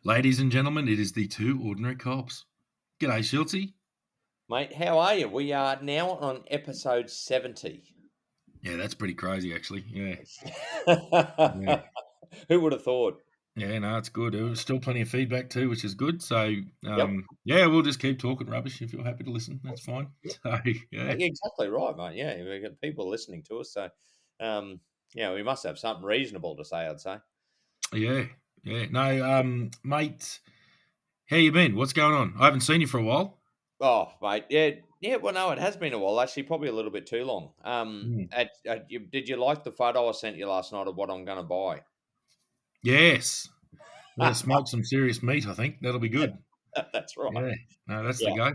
Ladies and gentlemen, it is the two ordinary cops. G'day, Schultzy. Mate, how are you? We are now on episode 70. Yeah, that's pretty crazy, actually. Yeah, yeah, Who would have thought? yeah. No, it's good. There was still plenty of feedback too, which is good. So, Yep. yeah, we'll just keep talking rubbish if you're happy to listen. That's fine. Yep. So, yeah, Exactly right, mate. Yeah, we've got people listening to us. So, um, we must have something reasonable to say, I'd say. yeah, yeah. No, mate, how you been? What's going on? I haven't seen you for a while. Oh, mate. Yeah. Yeah. Well, no, it has been a while, actually, probably a little bit too long. Mm. Did you like the photo I sent you last night of what I'm going to buy? Yes, we're gonna smoke some serious meat. I think that'll be good. That's right. Yeah, no, that's the Yeah. go.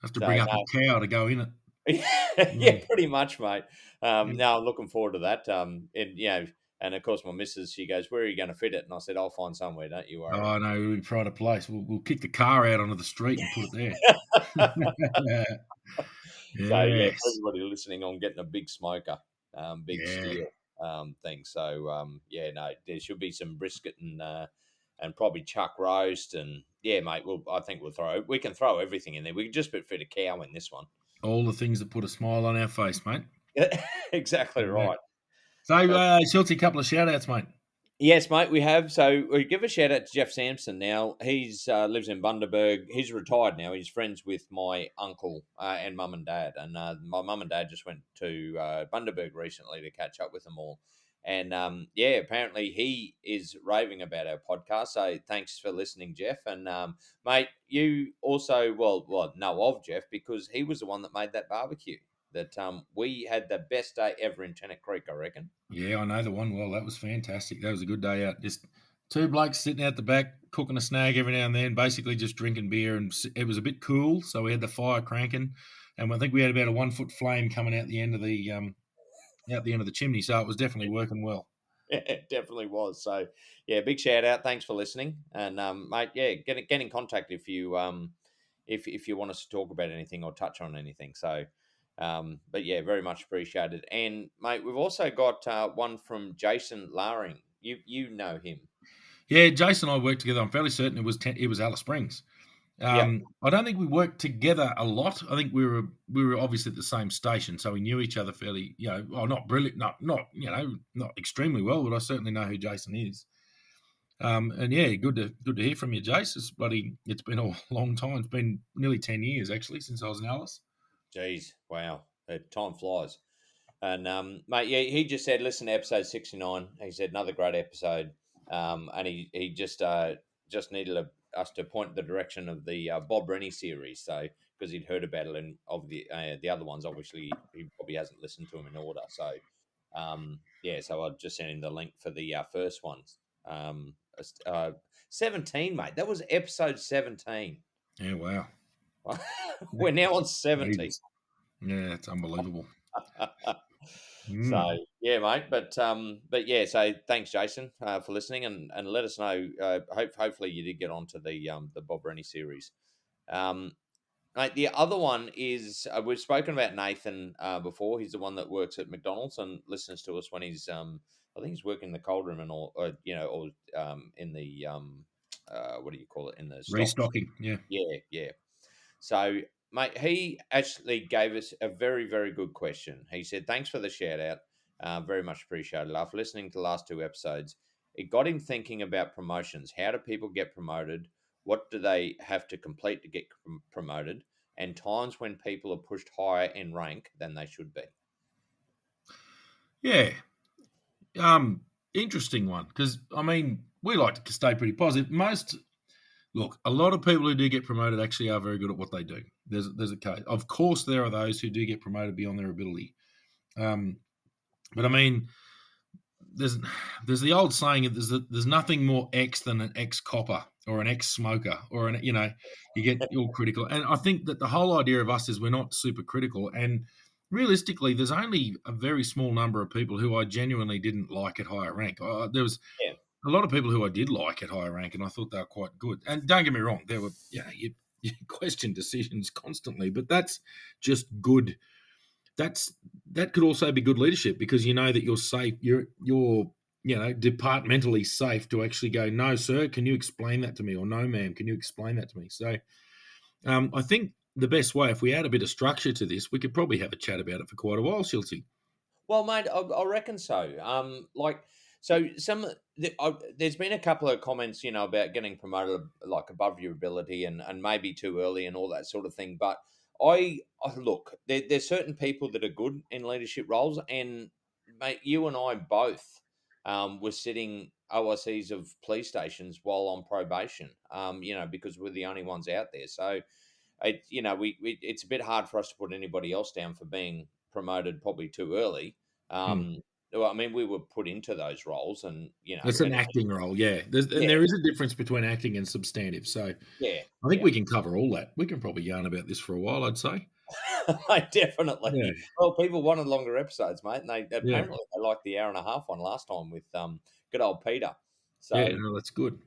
Have to So, bring up no, a cow to go in it. yeah, Mm. pretty much, mate. Yeah. Now I'm looking forward to that. And of course, my missus, she goes, "Where are you going to fit it?" And I said, "I'll find somewhere. Don't you worry." Oh no, we pride a place. We'll kick the car out onto the street and put it there. So yeah, for Yes. everybody listening, on getting a big smoker, big Yeah. steel thing. So yeah, no, there should be some brisket and probably chuck roast and yeah, mate. I think we can throw everything in there. We can just fit a cow in this one. All the things that put a smile on our face, mate. Exactly Yeah. right. So, But Schultzy, a couple of shout outs, mate. yes, mate, we have. So we give a shout out to Jeff Sampson. Now he's lives in Bundaberg. He's retired now. He's friends with my uncle and mum and dad. And my mum and dad just went to Bundaberg recently to catch up with them all. And yeah, apparently he is raving about our podcast. So thanks for listening, Jeff. And mate, you also well know of Jeff because he was the one that made that barbecue. That we had the best day ever in Tennant Creek, I reckon. Yeah, I know the one well. That was fantastic. That was a good day out. Just two blokes sitting out the back, cooking a snag every now and then, basically just drinking beer. And it was a bit cool, so we had the fire cranking, and I think we had about a 1 foot flame coming out the end of the chimney. So it was definitely working well. Yeah, it definitely was. So, yeah, big shout out. Thanks for listening, and mate, yeah, get in contact if you want us to talk about anything or touch on anything. So, but yeah, very much appreciated. And mate, we've also got one from Jason Laring. You know him? Yeah, Jason and I worked together. I'm fairly certain it was Alice Springs. Yep. I don't think we worked together a lot. I think we were obviously at the same station, so we knew each other fairly. Not brilliant, not extremely well, but I certainly know who Jason is. And yeah, good to hear from you, Jace. It's been a long time. It's been nearly 10 years actually since I was in Alice. Jeez, wow, time flies. And mate, yeah, he just said, listen to episode 69. He said another great episode. And he just needed us to point the direction of the Bob Rennie series. So because he'd heard about it and of the other ones, obviously he probably hasn't listened to them in order. So yeah, so I just sent him the link for the first ones. Uh, 17, mate. That was episode 17. Yeah, wow. We're now on 70. Jesus. Yeah, it's unbelievable. So Mm. yeah, mate. But yeah. So thanks, Jason, for listening, and let us know. Hopefully, you did get onto the Bob Rennie series. Um, Mate, the other one is we've spoken about Nathan before. He's the one that works at McDonald's and listens to us when he's I think he's working in the cold room and or in the what do you call it, in the stocks? Restocking. Yeah. Yeah, yeah. So, mate, he actually gave us a very, very good question. He said, "Thanks for the shout out. Very much appreciated. After listening to the last two episodes, it got him thinking about promotions. How do people get promoted? What do they have to complete to get promoted? And times when people are pushed higher in rank than they should be." Yeah. Interesting one because I mean we like to stay pretty positive. Look, a lot of people who do get promoted actually are very good at what they do. There's a case. Of course, there are those who do get promoted beyond their ability. Um, but I mean, there's the old saying that there's nothing more X than an ex copper or an ex smoker or you get all critical. And I think that the whole idea of us is we're not super critical. And realistically, there's only a very small number of people who I genuinely didn't like at higher rank. There was Yeah, a lot of people who I did like at higher rank, and I thought they were quite good. And don't get me wrong, there were you question decisions constantly, but that's just good. That could also be good leadership because you know that you're safe. You're departmentally safe to actually go, no, sir, can you explain that to me? Or no, ma'am, can you explain that to me? So I think the best way, if we add a bit of structure to this, we could probably have a chat about it for quite a while, Schultzy. Well, mate, I reckon so. So there's been a couple of comments, about getting promoted like above your ability and maybe too early and all that sort of thing. But look, there's certain people that are good in leadership roles, and mate, you and I both were sitting OICs of police stations while on probation. Because we're the only ones out there. So it's a bit hard for us to put anybody else down for being promoted probably too early. Hmm. Well, I mean, we were put into those roles, and It's an acting role, yeah. And yeah, there is a difference between acting and substantive. So yeah, I think yeah, we can cover all that. We can probably yarn about this for a while, I'd say. Yeah, definitely. Well, people wanted longer episodes, mate, and they yeah, apparently they liked the hour and a half one last time with good old Peter. yeah. So No, that's good.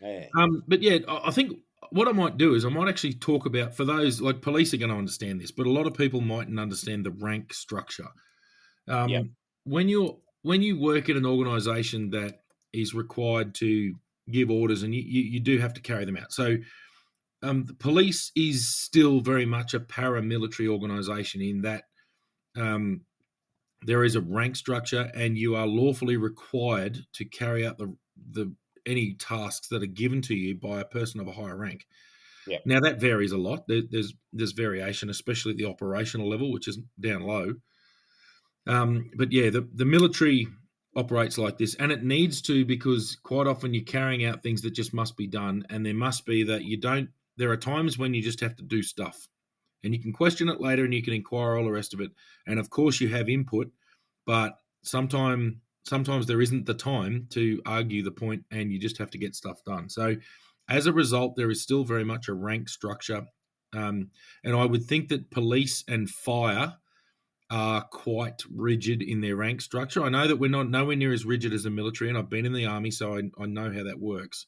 yeah, But yeah, I think what I might do is I might actually talk about, for those like police are going to understand this, but a lot of people mightn't understand the rank structure. yeah, Um, when you work in an organisation that is required to give orders, and you do have to carry them out. So the police is still very much a paramilitary organisation in that um, there is a rank structure, and you are lawfully required to carry out the any tasks that are given to you by a person of a higher rank. yeah, Now that varies a lot. There's variation, especially at the operational level, which is down low. But yeah, the military operates like this, and it needs to, because quite often you're carrying out things that just must be done, and there must be that you don't. There are times when you just have to do stuff, and you can question it later, and you can inquire all the rest of it, and of course you have input, but sometimes there isn't the time to argue the point, and you just have to get stuff done. So, as a result, there is still very much a rank structure, and I would think that police and fire are quite rigid in their rank structure. I know that we're not nowhere near as rigid as the military, and I've been in the army, so I know how that works.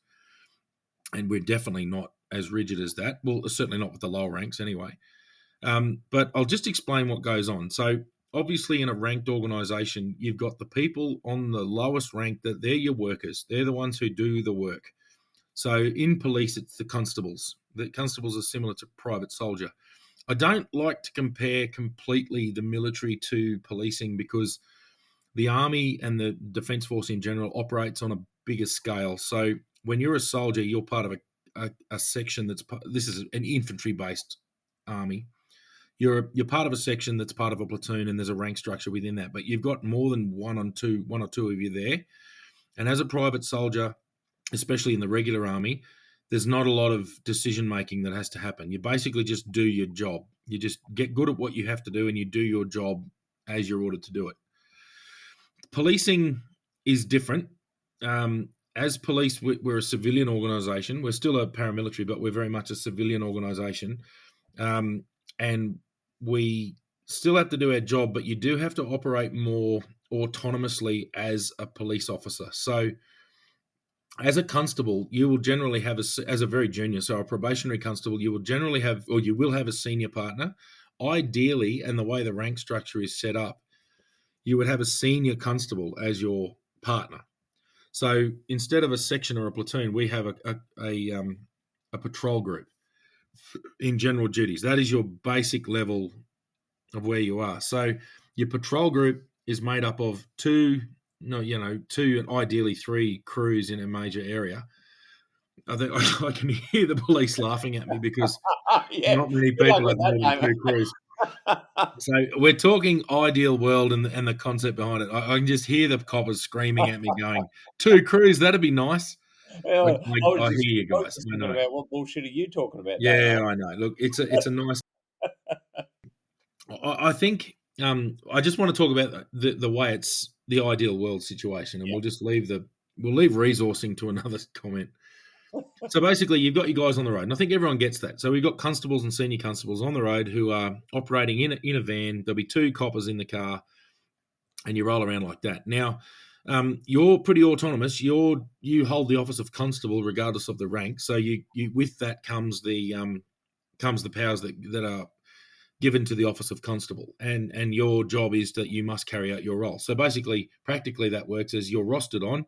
And we're definitely not as rigid as that. Well, certainly not with the lower ranks anyway. But I'll just explain what goes on. So, obviously, in a ranked organisation, you've got the people on the lowest rank that they're your workers. They're the ones who do the work. So, in police, it's the constables. The constables are similar to private soldier. I don't like to compare completely the military to policing, because the army and the defence force in general operates on a bigger scale. So when you're a soldier, you're part of a section this is an infantry based army. You're part of a section that's part of a platoon, and there's a rank structure within that. But you've got more than one or two of you there. And as a private soldier, especially in the regular army, there's not a lot of decision making that has to happen. You basically just do your job. You just get good at what you have to do, and you do your job as you're ordered to do it. Policing is different. As police, we're a civilian organisation. We're still a paramilitary, but we're very much a civilian organisation. And we still have to do our job, but you do have to operate more autonomously as a police officer. So, as a constable, you will generally have as a very junior, so a probationary constable, you will generally have, or you will have a senior partner. Ideally, and the way the rank structure is set up, you would have a senior constable as your partner. So instead of a section or a platoon, we have a patrol group in general duties. That is your basic level of where you are. So your patrol group is made up of two and ideally three crews in a major area. I think I can hear the police laughing at me, because yeah. not many Good luck people with have more than that, two crews. So we're talking ideal world, and the concept behind it. I can just hear the coppers screaming at me, going, "Two crews, that'd be nice." Yeah, I hear you I was guys. just I thinking know. about what bullshit are you talking about, Yeah, Damo? I know. Look, it's a nice. I think I just want to talk about the way it's the ideal world situation, and Yeah, we'll leave resourcing to another comment. So basically, you've got your guys on the road, and I think everyone gets that. So we've got constables and senior constables on the road who are operating in a van. There'll be two coppers in the car, and you roll around like that. Now, you're pretty autonomous. You hold the office of constable regardless of the rank. So you with that comes the powers that are given to the office of constable, and your job is that you must carry out your role. So basically, practically, that works as you're rostered on.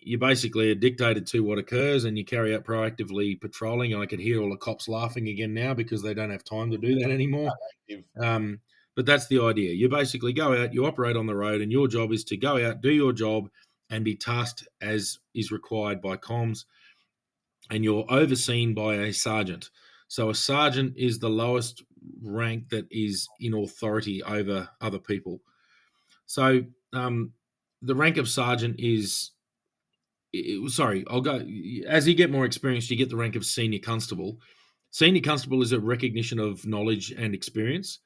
You basically are dictated to what occurs, and you carry out proactively patrolling. And I could hear all the cops laughing again now because they don't have time to do that anymore. But that's the idea. You basically go out, you operate on the road, and your job is to go out, do your job, and be tasked as is required by comms. And you're overseen by a sergeant. So a sergeant is the lowest rank that is in authority over other people. So the rank of sergeant is I'll go. As you get more experience, you get the rank of senior constable. Senior constable is a recognition of knowledge and experience.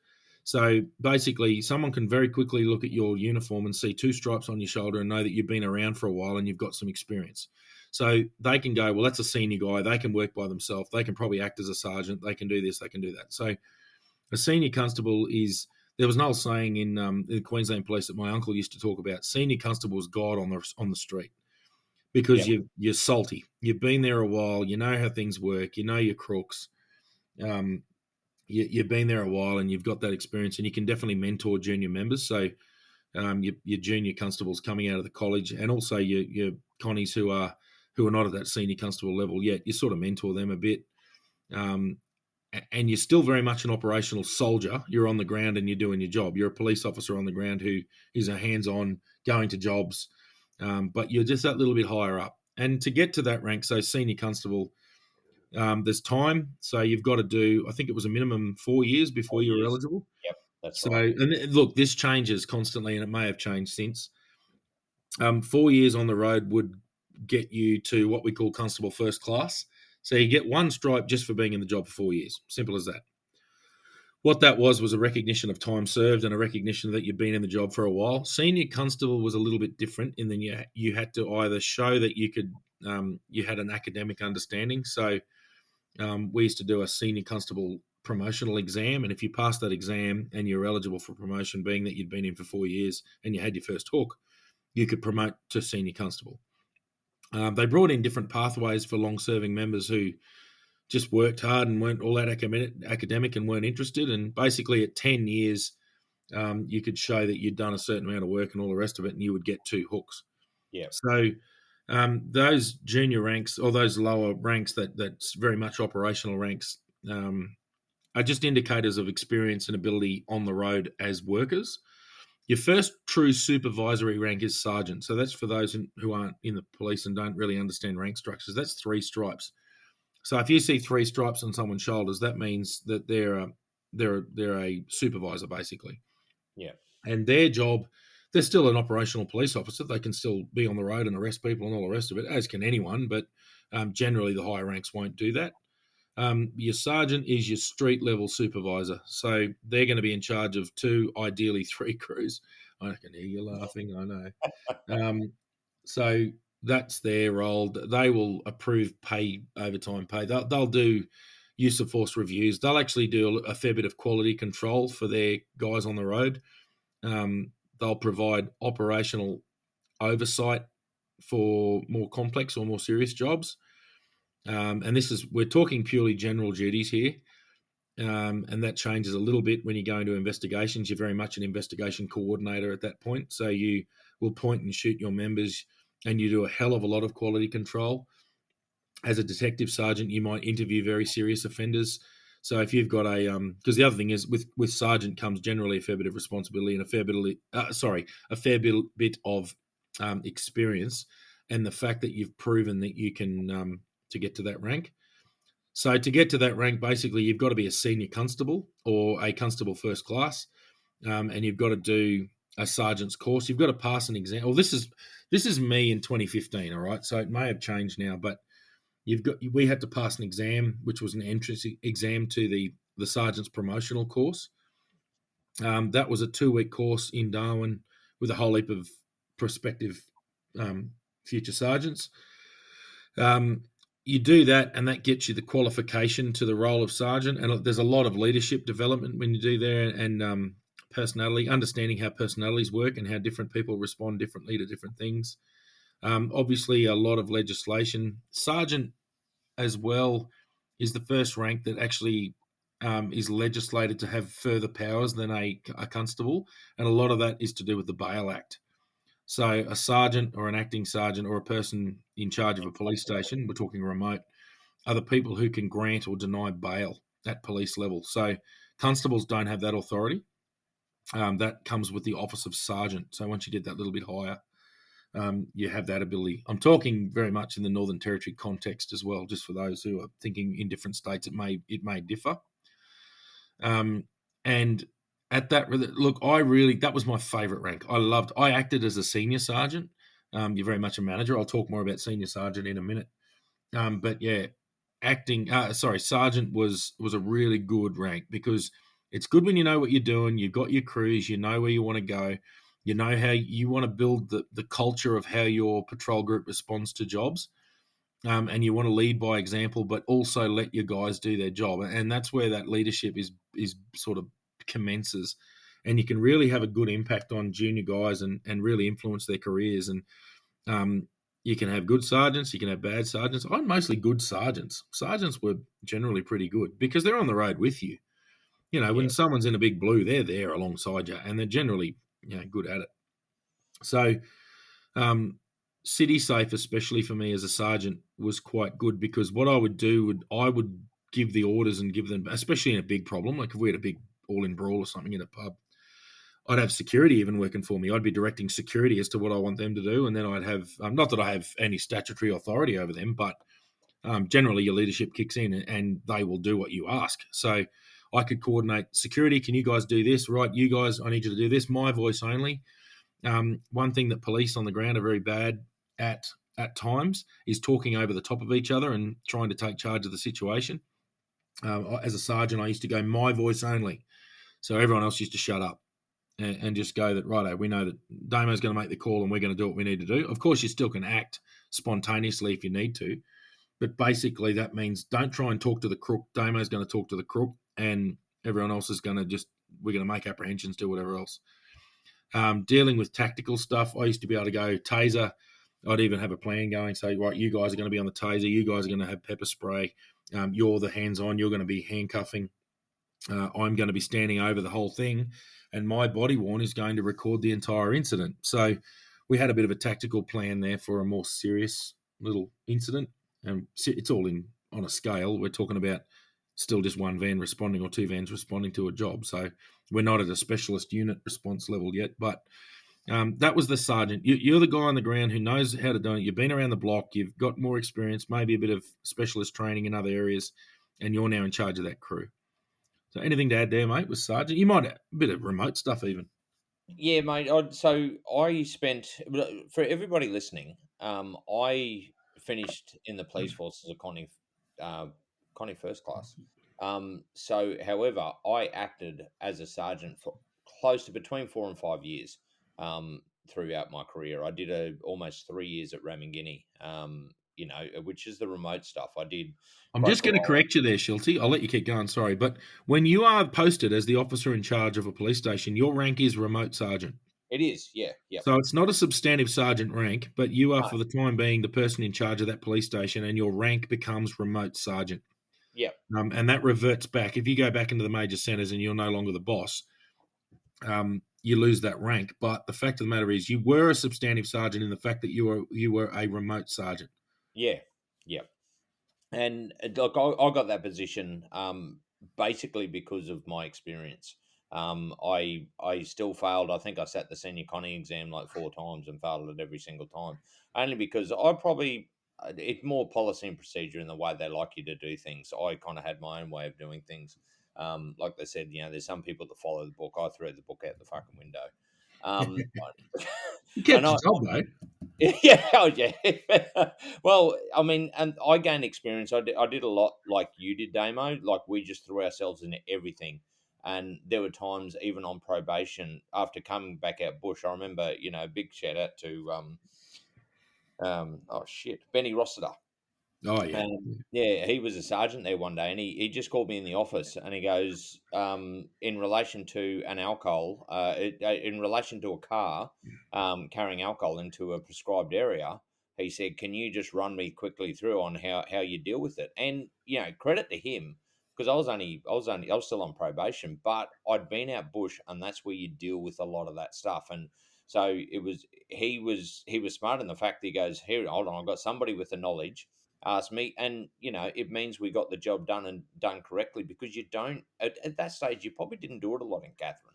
So basically, someone can very quickly look at your uniform and see two stripes on your shoulder and know that you've been around for a while and you've got some experience. So they can go, well, that's a senior guy. They can work by themselves. They can probably act as a sergeant. They can do this. They can do that. So a senior constable is. There was an old saying in the Queensland Police that my uncle used to talk about. Senior constable is God on the street, because you're salty. You've been there a while. You know how things work. You know your crooks. You've been there a while and you've got that experience, and you can definitely mentor junior members. So your junior constables coming out of the college, and also your Connies who are not at that senior constable level yet, you sort of mentor them a bit. And you're still very much an operational soldier. You're on the ground and you're doing your job. You're a police officer on the ground who is a hands-on, going to jobs, but you're just that little bit higher up. And to get to that rank, so senior constable, there's time. So you've got to do, I think it was a minimum 4 years before you were eligible. Yep, that's So, right. and look, this changes constantly, and it may have changed since. 4 years on the road would get you to what we call constable first class. So you get one stripe just for being in the job for 4 years. Simple as that. What that was a recognition of time served and a recognition that you've been in the job for a while. Senior constable was a little bit different in that you had to either show that you had an academic understanding. So we used to do a senior constable promotional exam, and if you passed that exam and you're eligible for promotion, being that you'd been in for 4 years and you had your first hook, you could promote to senior constable. They brought in different pathways for long-serving members who just worked hard and weren't all that academic and weren't interested. And basically at 10 years, you could show that you'd done a certain amount of work and all the rest of it, and you would get 2 hooks. Yeah. So those junior ranks, or those lower ranks that's very much operational ranks, are just indicators of experience and ability on the road as workers. Your first true supervisory rank is sergeant. So that's for those who aren't in the police and don't really understand rank structures. That's 3 stripes. So if you see 3 stripes on someone's shoulders, that means that they're a supervisor, basically. Yeah. And their job, they're still an operational police officer. They can still be on the road and arrest people and all the rest of it, as can anyone. But generally, the higher ranks won't do that. Your sergeant is your street level supervisor. So they're going to be in charge of 2, ideally 3 crews. I can hear you laughing. I know. So that's their role. They will approve pay, overtime pay. They'll do use of force reviews. They'll actually do a fair bit of quality control for their guys on the road. They'll provide operational oversight for more complex or more serious jobs. And we're talking purely general duties here. And that changes a little bit when you go into investigations. You're very much an investigation coordinator at that point. So you will point and shoot your members, and you do a hell of a lot of quality control. As a detective sergeant, you might interview very serious offenders. So if you've got because the other thing is with sergeant comes generally a fair bit of responsibility and a fair bit of experience, and the fact that you've proven that you can to get to that rank. So to get to that rank, basically, you've got to be a senior constable or a constable first class, and you've got to do a sergeant's course. You've got to pass an exam. Well, this is me in 2015, all right? So it may have changed now, but we had to pass an exam, which was an entrance exam to the sergeant's promotional course. That was a 2-week course in Darwin with a whole heap of prospective future sergeants. You do that, and that gets you the qualification to the role of sergeant. And there's a lot of leadership development when you do there, and personality, understanding how personalities work and how different people respond differently to different things. Obviously, a lot of legislation. Sergeant, as well, is the first rank that actually is legislated to have further powers than a constable, and a lot of that is to do with the Bail Act. So a sergeant or an acting sergeant or a person in charge of a police station, we're talking remote, are the people who can grant or deny bail at police level. So constables don't have that authority. That comes with the office of sergeant. So once you get that little bit higher, you have that ability. I'm talking very much in the Northern Territory context as well, just for those who are thinking in different states, it may differ. And at that, look, that was my favourite rank. I acted as a senior sergeant. You're very much a manager. I'll talk more about senior sergeant in a minute. But yeah, sergeant was a really good rank because it's good when you know what you're doing. You've got your crews. You know where you want to go. You know how you want to build the culture of how your patrol group responds to jobs. And you want to lead by example, but also let your guys do their job. And that's where that leadership is sort of commences. And you can really have a good impact on junior guys and really influence their careers. And you can have good sergeants, you can have bad sergeants. I'm mostly good sergeants. Sergeants were generally pretty good because they're on the road with you. You know, when Yeah, someone's in a big blue, they're there alongside you, and they're generally good at it. So, city safe, especially for me as a sergeant, was quite good because what I would do I would give the orders and give them, especially in a big problem, like if we had a big all-in brawl or something in a pub, I'd have security even working for me. I'd be directing security as to what I want them to do, and then I'd have not that I have any statutory authority over them, but generally your leadership kicks in and they will do what you ask. So I could coordinate security. Can you guys do this? Right, you guys, I need you to do this. My voice only. One thing that police on the ground are very bad at times is talking over the top of each other and trying to take charge of the situation. As a sergeant, I used to go my voice only, so everyone else used to shut up and just go that, righto, we know that Damo's going to make the call and we're going to do what we need to do. Of course, you still can act spontaneously if you need to, but basically that means don't try and talk to the crook. Damo's going to talk to the crook and everyone else is going to we're going to make apprehensions, do whatever else. Dealing with tactical stuff, I used to be able to go taser. I'd even have a plan going, say, right, you guys are going to be on the taser. You guys are going to have pepper spray. You're the hands-on. You're going to be handcuffing. I'm going to be standing over the whole thing, and my body worn is going to record the entire incident. So we had a bit of a tactical plan there for a more serious little incident. And it's all on a scale. We're talking about still just one van responding or two vans responding to a job. So we're not at a specialist unit response level yet, but that was the sergeant. You're the guy on the ground who knows how to do it. You've been around the block. You've got more experience, maybe a bit of specialist training in other areas, and you're now in charge of that crew. So anything to add there, mate, with sergeant? You might have a bit of remote stuff even. yeah, mate. So I spent for everybody listening. I finished in the police force as a uh, Connie first class. So, however, I acted as a sergeant for close to between 4 and 5 years throughout my career. I did almost 3 years at Ramangini. Which is the remote stuff. I did I'm just going to Prokhorov. correct you there, Schultzy. I'll let you keep going, sorry. But when you are posted as the officer in charge of a police station, your rank is remote sergeant. It is, yeah, yep. So it's not a substantive sergeant rank, but you are, No, for the time being, the person in charge of that police station, and your rank becomes remote sergeant. yep. And that reverts back. If you go back into the major centres and you're no longer the boss, you lose that rank. But the fact of the matter is, you were a substantive sergeant in the fact that you were a remote sergeant. Yeah, yeah. And look, I got that position basically because of my experience. I still failed. I think I sat the senior Connie exam like 4 times and failed it every single time. Only because I probably it's more policy and procedure in the way they like you to do things. I kind of had my own way of doing things. Like they said, there's some people that follow the book. I threw the book out the fucking window. Um, You and kept I, your job, though. yeah, oh yeah. Well, I mean, and I gained experience. I did a lot like you did, Damo. Like we just threw ourselves into everything. And there were times, even on probation, after coming back out bush, I remember, big shout out to oh shit, Benny Rossiter. Oh, yeah. And yeah, he was a sergeant there one day, and he just called me in the office, and he goes, in relation to an alcohol, in relation to a car carrying alcohol into a prescribed area, he said, "Can you just run me quickly through on how you deal with it?" And credit to him, because I was still on probation, but I'd been out bush, and that's where you deal with a lot of that stuff. And so he was smart in the fact that he goes, here, hold on, I've got somebody with the knowledge. Ask me, and it means we got the job done and done correctly, because you don't at that stage you probably didn't do it a lot in Catherine.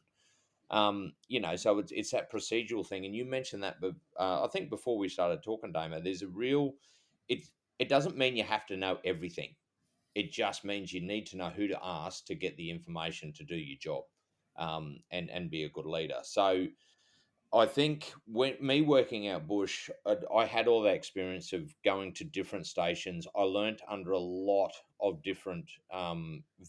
So it's that procedural thing, and you mentioned that, but I think before we started talking, Damo, there's a real it. It doesn't mean you have to know everything. It just means you need to know who to ask to get the information to do your job, and be a good leader. So I think when me working out bush, I had all that experience of going to different stations. I learnt under a lot of different,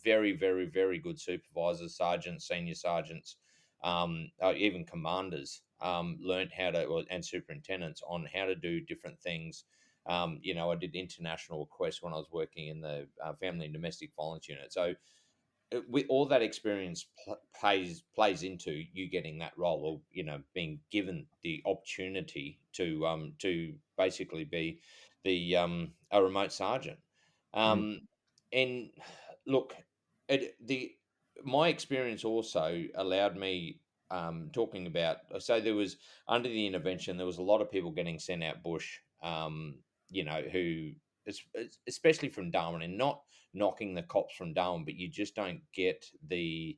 very, very, very good supervisors, sergeants, senior sergeants, even commanders. Learnt how to, and superintendents on how to do different things. I did international requests when I was working in the family and domestic violence unit. So with all that experience plays into you getting that role, or being given the opportunity to basically be the a remote sergeant. Mm. And look, the my experience also allowed me, talking about, so there was, under the intervention, there was a lot of people getting sent out bush, who especially from Darwin, and not knocking the cops from Darwin, but you just don't get the,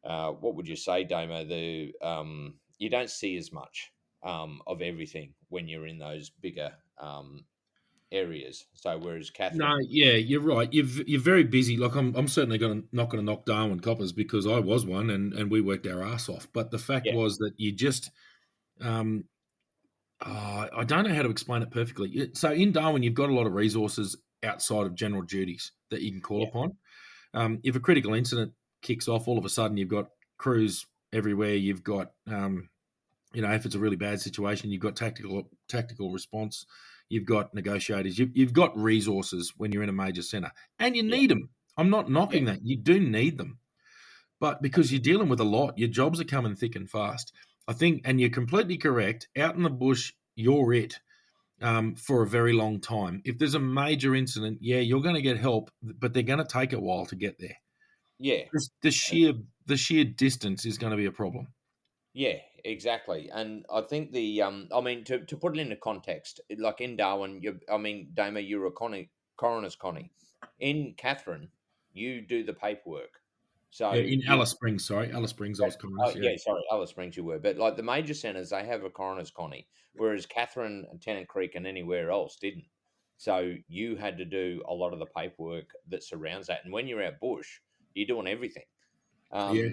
what would you say, Damo? You don't see as much of everything when you're in those bigger areas. So whereas No, Catherine, yeah, you're right. You're very busy. Like I'm certainly not going to knock Darwin coppers, because I was one, and we worked our ass off. But the fact yeah, was that you just, um, I don't know how to explain it perfectly. So in Darwin, you've got a lot of resources outside of general duties that you can call yeah, upon. If a critical incident kicks off, all of a sudden you've got crews everywhere. You've got, if it's a really bad situation, you've got tactical response. You've got negotiators. You've got resources when you're in a major centre, and you yeah, need them. I'm not yeah, knocking that. You do need them, but because you're dealing with a lot, your jobs are coming thick and fast. I think, and you're completely correct. Out in the bush, you're it, for a very long time. If there's a major incident, yeah, you're going to get help, but they're going to take a while to get there. yeah. The sheer distance is going to be a problem. Yeah, exactly. And I think I mean, to put it into context, like in Darwin, I mean, Dama, you're a coroner's Connie. In Catherine, you do the paperwork. So Yeah, in you, Alice Springs, sorry, Alice Springs, I was coroner's. Yeah, yeah, sorry, Alice Springs you were, but like the major centres, they have a coroner's Connie, whereas Catherine and Tennant Creek and anywhere else didn't. So you had to do a lot of the paperwork that surrounds that. And when you're out bush, you're doing everything. yeah,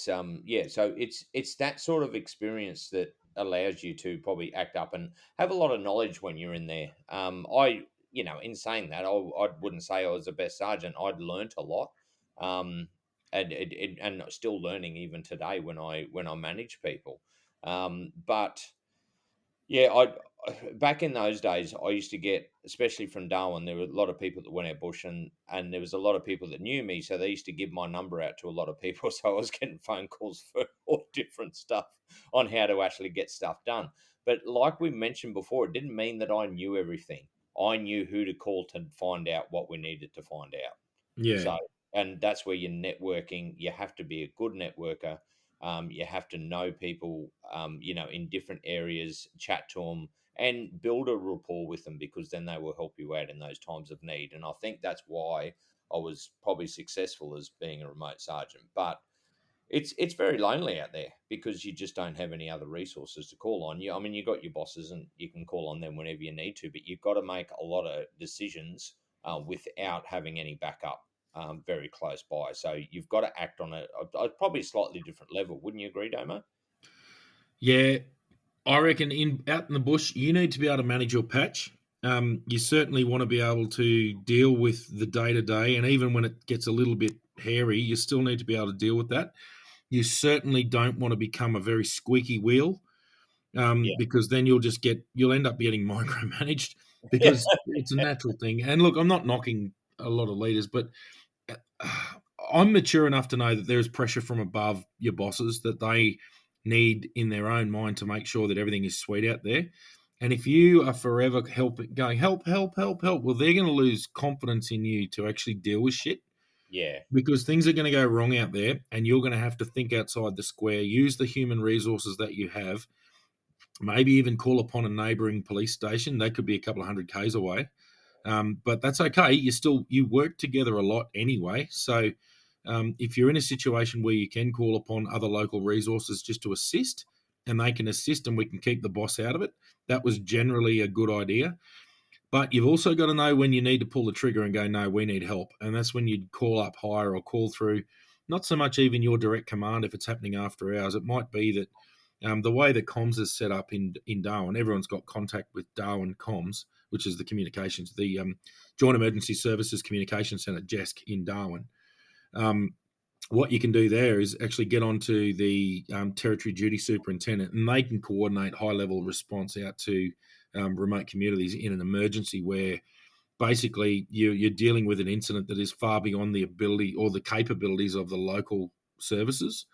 Um, so it's that sort of experience that allows you to probably act up and have a lot of knowledge when you're in there. In saying that, I wouldn't say I was the best sergeant. I'd learnt a lot, um, and still learning even today when I manage people. But yeah, back in those days, I used to get, especially from Darwin, there were a lot of people that went out bush, and there was a lot of people that knew me, so they used to give my number out to a lot of people. So I was getting phone calls for all different stuff on how to actually get stuff done. But like we mentioned before, it didn't mean that I knew everything. I knew who to call to find out what we needed to find out. yeah. So, and that's where you're networking. You have to be a good networker. You have to know people, in different areas, chat to them, and build a rapport with them, because then they will help you out in those times of need. And I think that's why I was probably successful as being a remote sergeant. But it's very lonely out there, because you just don't have any other resources to call on. I mean, you got your bosses, and you can call on them whenever you need to, but you've got to make a lot of decisions without having any backup very close by. So you've got to act on probably a slightly different level. Wouldn't you agree, Damo? Yeah, I reckon out in the bush, you need to be able to manage your patch. You certainly want to be able to deal with the day to day, and even when it gets a little bit hairy, you still need to be able to deal with that. You certainly don't want to become a very squeaky wheel, Yeah. because then you'll end up getting micromanaged, Yeah. because it's a natural thing. And look, I'm not knocking a lot of leaders, but I'm mature enough to know that there is pressure from above your bosses that they need in their own mind to make sure that everything is sweet out there. And if you are forever going help, help, help, help, well, they're going to lose confidence in you to actually deal with shit. Yeah. because things are going to go wrong out there, and you're going to have to think outside the square, use the human resources that you have, maybe even call upon a neighbouring police station. They could be a couple of hundred k's away, but that's okay. You work together a lot anyway. So if you're in a situation where you can call upon other local resources just to assist, and they can assist, and we can keep the boss out of it, that was generally a good idea. But you've also got to know when you need to pull the trigger and go, no, we need help. And that's when you'd call up higher or call through, not so much even your direct command if it's happening after hours. It might be that the way that comms is set up in Darwin, everyone's got contact with Darwin Comms, which is the communications, the Joint Emergency Services Communication Centre, JESC, in Darwin. What you can do there is actually get onto the territory duty superintendent, and they can coordinate high-level response out to remote communities in an emergency where basically you're dealing with an incident that is far beyond the ability or the capabilities of the local services.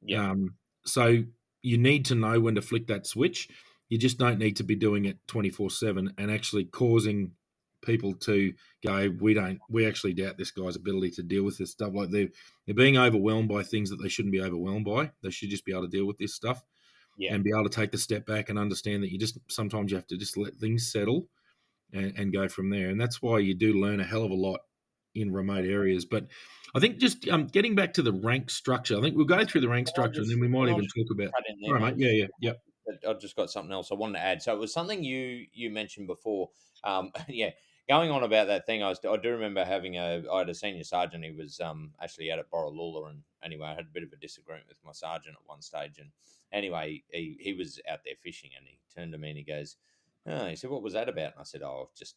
Yeah. Um, so you need to know when to flick that switch. You just don't need to be doing it 24/7 and actually causing people to go, we actually doubt this guy's ability to deal with this stuff. Like they're being overwhelmed by things that they shouldn't be overwhelmed by. They should just be able to deal with this stuff Yeah. and be able to take the step back and understand that sometimes you have to just let things settle and go from there. And that's why you do learn a hell of a lot in remote areas. But I think just getting back to the rank structure, I think we'll go through the rank structure and then we might Can I even just talk about. cut in All there, right, mate. mate? Yeah, yeah, yeah. I've just got something else I wanted to add. So it was something you mentioned before. Yeah, going on about that thing. I do remember I had a senior sergeant. He was actually out at Borroloola, and anyway, I had a bit of a disagreement with my sergeant at one stage. And anyway, he was out there fishing, and he turned to me and he goes, "Oh," he said, "What was that about?" And I said, "Oh, just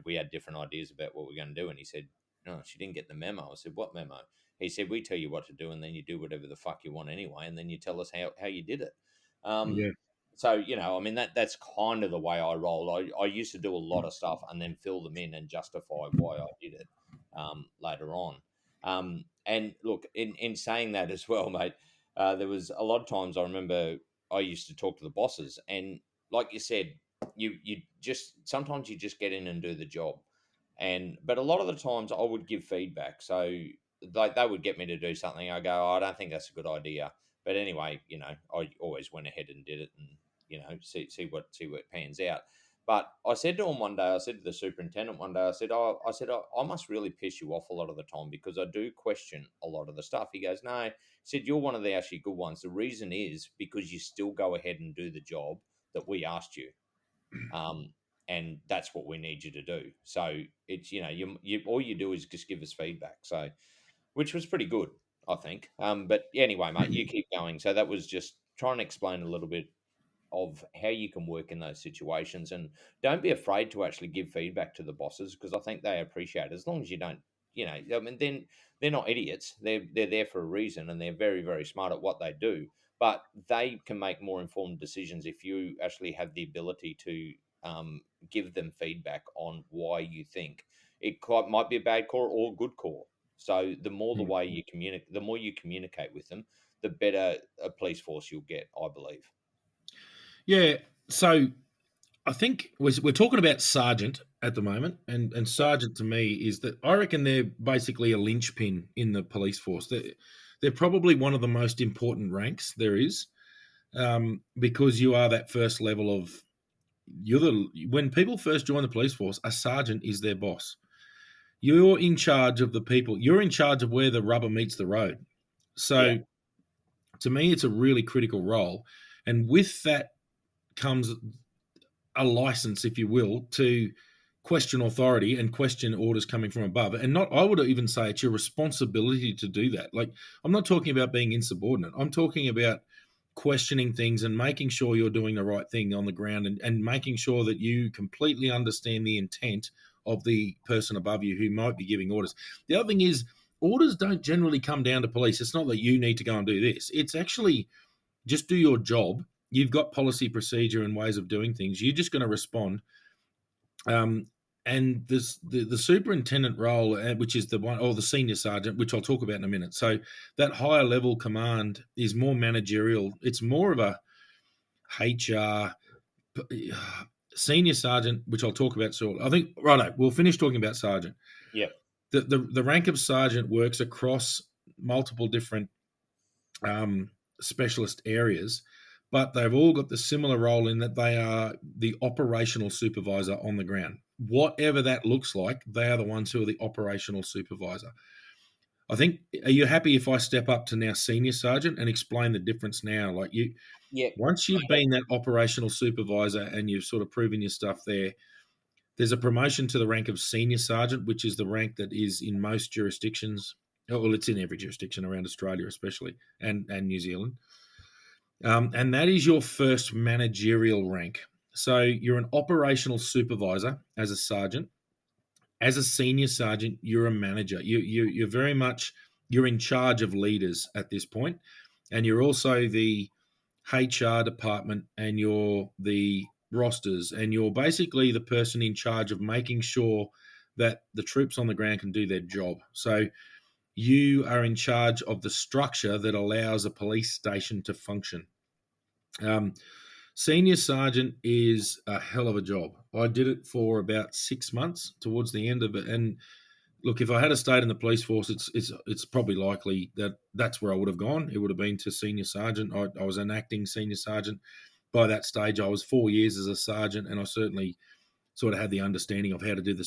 we had different ideas about what we're going to do." And he said, "No, she didn't get the memo." I said, "What memo?" He said, "We tell you what to do, and then you do whatever the fuck you want anyway, and then you tell us how you did it." Um, Yeah. so I mean that's kind of the way I roll. I used to do a lot of stuff and then fill them in and justify why I did it later on. And look, in saying that as well, mate, there was a lot of times I remember I used to talk to the bosses, and like you said, you just sometimes you just get in and do the job, but a lot of the times I would give feedback. So they would get me to do something. I go, "Oh, I don't think that's a good idea." But anyway, I always went ahead and did it, and see what pans out. But I said to him one day, I said to the superintendent one day, I must really piss you off a lot of the time because I do question a lot of the stuff. He goes, no, he said, you're one of the actually good ones. The reason is because you still go ahead and do the job that we asked you. Um, and that's what we need you to do. So it's, you all you do is just give us feedback. So, which was pretty good, I think. But anyway, mate, you keep going. So that was just trying to explain a little bit of how you can work in those situations, and don't be afraid to actually give feedback to the bosses because I think they appreciate it as long as you don't. I mean, then they're not idiots. They're there for a reason, and they're very very smart at what they do. But they can make more informed decisions if you actually have the ability to give them feedback on why you think might be a bad call or a good call. So the more you communicate with them, the better a police force you'll get, I believe. Yeah. So I think we're talking about sergeant at the moment, and Yeah, sergeant to me is that I reckon they're basically a linchpin in the police force. They're probably one of the most important ranks there is, because you are that first level of when people first join the police force, a sergeant is their boss. You're in charge of the people. You're in charge of where the rubber meets the road. yeah, So to me, it's a really critical role, and with that comes a license, if you will, to question authority and question orders coming from above. And not, I would even say it's your responsibility to do that. Like, I'm not talking about being insubordinate. I'm talking about questioning things and making sure you're doing the right thing on the ground, and making sure that you completely understand the intent of the person above you who might be giving orders. The other thing is, orders don't generally come down to police. It's not that you need to go and do this. It's actually just do your job. You've got policy, procedure, and ways of doing things. You're just going to respond. Um, and the superintendent role, which is the one, or the senior sergeant, which I'll talk about in a minute. So that higher level command is more managerial. It's more of a HR senior sergeant, which I'll talk about shortly. I think, righto, we'll finish talking about sergeant. yeah, the rank of sergeant works across multiple different specialist areas, but they've all got the similar role in that they are the operational supervisor on the ground. Whatever that looks like, they are the ones who are the operational supervisor. I think, are you happy if I step up to now senior sergeant and explain the difference now? Like Yeah. once you've been that operational supervisor and you've sort of proven your stuff there, there's a promotion to the rank of senior sergeant, which is the rank that is in most jurisdictions. Well, it's in every jurisdiction around Australia, especially, and New Zealand. And that is your first managerial rank. So you're an operational supervisor as a sergeant. As a senior sergeant, you're a manager. You're very much you're in charge of leaders at this point, and you're also the HR department, and you're the rosters, and you're basically the person in charge of making sure that the troops on the ground can do their job. So you are in charge of the structure that allows a police station to function. Um, Senior sergeant is a hell of a job. I did it for about 6 months towards the end of it, and look, if I had stayed in the police force, it's probably likely that that's where I would have gone. It would have been to senior sergeant. I was an acting senior sergeant. By that stage, I was 4 years as a sergeant, and I certainly sort of had the understanding of how to do the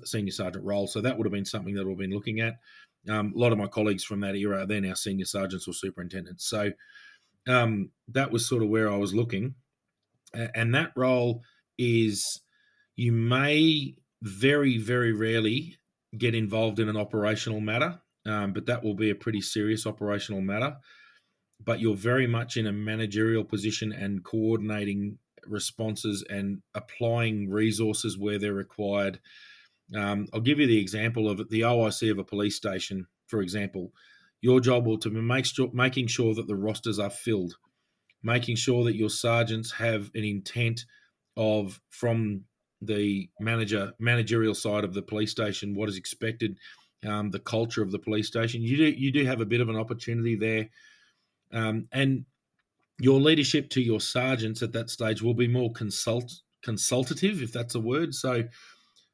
senior sergeant role. So that would have been something that I've been looking at. A lot of my colleagues from that era, they're now senior sergeants or superintendents. So that was sort of where I was looking. And that role is, you may very, very rarely get involved in an operational matter, but that will be a pretty serious operational matter. But you're very much in a managerial position and coordinating responses and applying resources where they're required. I'll give you the example of the OIC of a police station, for example. Your job will to be making sure that the rosters are filled, making sure that your sergeants have an intent of, from the managerial side of the police station, what is expected, the culture of the police station. You do have a bit of an opportunity there, and your leadership to your sergeants at that stage will be more consultative, if that's a word. So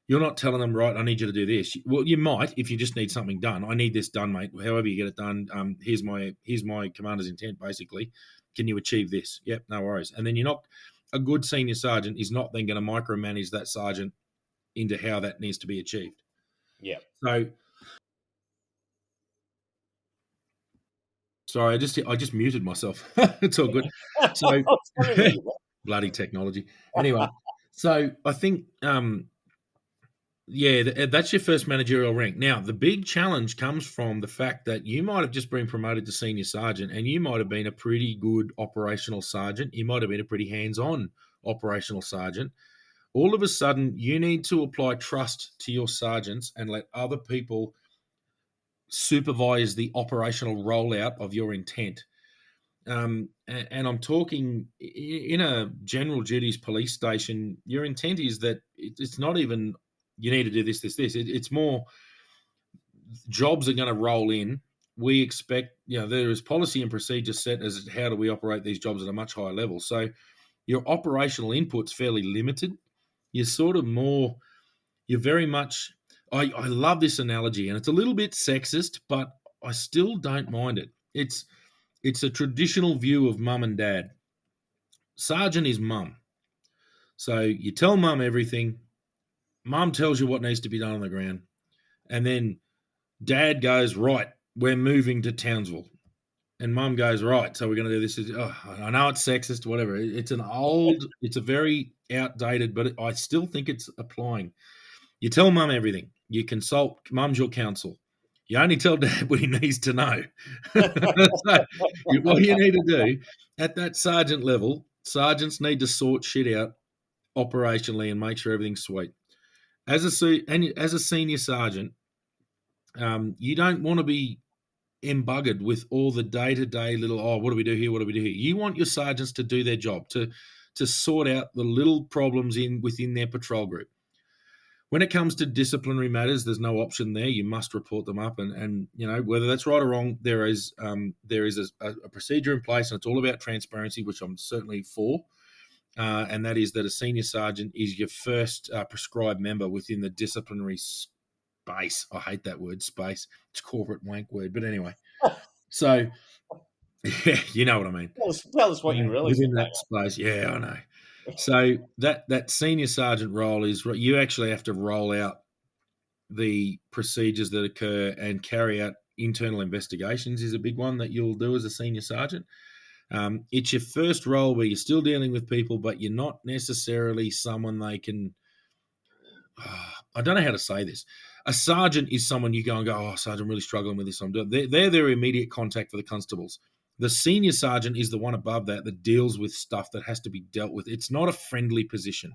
you're not telling them, right, I need you to do this. Well, you might if you just need something done. I need this done, mate. However you get it done. Here's my commander's intent, basically. Can you achieve this? Yep, no worries. And then you're not, a good senior sergeant is not then going to micromanage that sergeant into how that needs to be achieved. Yeah. So, sorry, I just muted myself. It's all good. So, bloody technology. Anyway, so I think yeah, that's your first managerial rank. Now, the big challenge comes from the fact that you might have just been promoted to senior sergeant, and you might have been a pretty good operational sergeant. You might have been a pretty hands-on operational sergeant. All of a sudden, you need to apply trust to your sergeants and let other people supervise the operational rollout of your intent. And I'm talking in a general duties police station, your intent is that it's not even you need to do this, this, this. It's more jobs are going to roll in. We expect, there is policy and procedure set as how do we operate these jobs at a much higher level. So your operational input's fairly limited. You're sort of more, you're very much, I love this analogy, and it's a little bit sexist, but I still don't mind it. It's a traditional view of mum and dad. Sergeant is mum. So you tell mum everything. Mum tells you what needs to be done on the ground. And then dad goes, right, we're moving to Townsville. And mum goes, right, so we're going to do this. I know it's sexist, whatever. It's a very outdated, but I still think it's applying. You tell mum everything. You consult, mum's your counsel. You only tell dad what he needs to know. So what you need to do at that sergeant level, sergeants need to sort shit out operationally and make sure everything's sweet. As a senior sergeant, you don't want to be embuggered with all the day-to-day little, what do we do here? What do we do here? You want your sergeants to do their job, to sort out the little problems within their patrol group. When it comes to disciplinary matters, there's no option there. You must report them up, and whether that's right or wrong, there is a procedure in place, and it's all about transparency, which I'm certainly for. And that is that a senior sergeant is your first prescribed member within the disciplinary space. I hate that word, space. It's a corporate wank word. But anyway, so yeah, you know what I mean. Tell us what you really Within think, that space, yeah, I know. So that senior sergeant role is you actually have to roll out the procedures that occur and carry out internal investigations is a big one that you'll do as a senior sergeant. It's your first role where you're still dealing with people, but you're not necessarily someone they can. I don't know how to say this. A sergeant is someone you go and go, oh, sergeant, I'm really struggling with this. I'm doing. They're their immediate contact for the constables. The senior sergeant is the one above that deals with stuff that has to be dealt with. It's not a friendly position.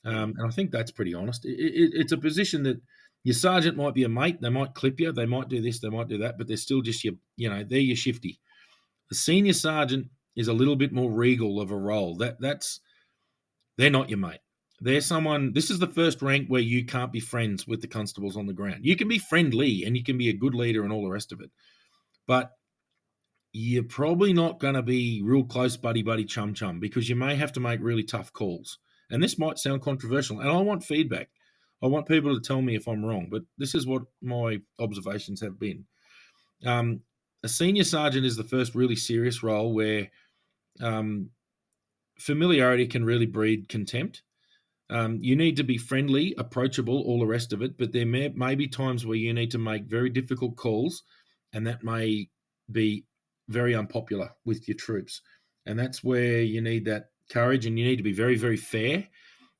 Mm. And I think that's pretty honest. It's a position that your sergeant might be a mate. They might clip you. They might do this. They might do that. But they're still just they're your shifty. The senior sergeant is a little bit more regal of a role. They're not your mate. They're someone. This is the first rank where you can't be friends with the constables on the ground. You can be friendly and you can be a good leader and all the rest of it. But you're probably not going to be real close buddy chum chum because you may have to make really tough calls. And this might sound controversial, and I want feedback. I want people to tell me if I'm wrong, but this is what my observations have been. A senior sergeant is the first really serious role where um, familiarity can really breed contempt. You need to be friendly, approachable, all the rest of it, but there may be times where you need to make very difficult calls, and that may be very unpopular with your troops. And that's where you need that courage, and you need to be very, very fair,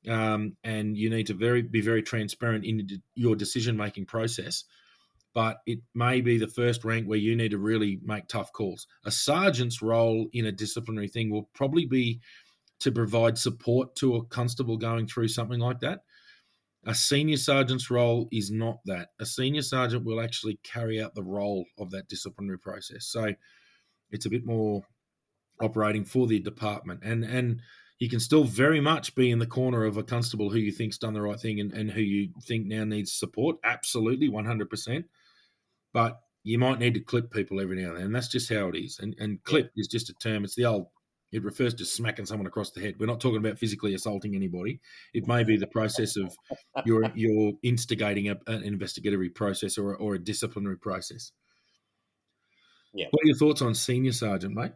and you need to be very transparent in your decision-making process. But it may be the first rank where you need to really make tough calls. A sergeant's role in a disciplinary thing will probably be to provide support to a constable going through something like that. A senior sergeant's role is not that. A senior sergeant will actually carry out the role of that disciplinary process. So it's a bit more operating for the department. And you can still very much be in the corner of a constable who you think's done the right thing and who you think now needs support. Absolutely, 100%. But you might need to clip people every now and then. And that's just how it is. And Yeah. clip is just a term. It's the old, it refers to smacking someone across the head. We're not talking about physically assaulting anybody. It may be the process of you're instigating an investigatory process or a disciplinary process. Yeah. What are your thoughts on senior sergeant, mate?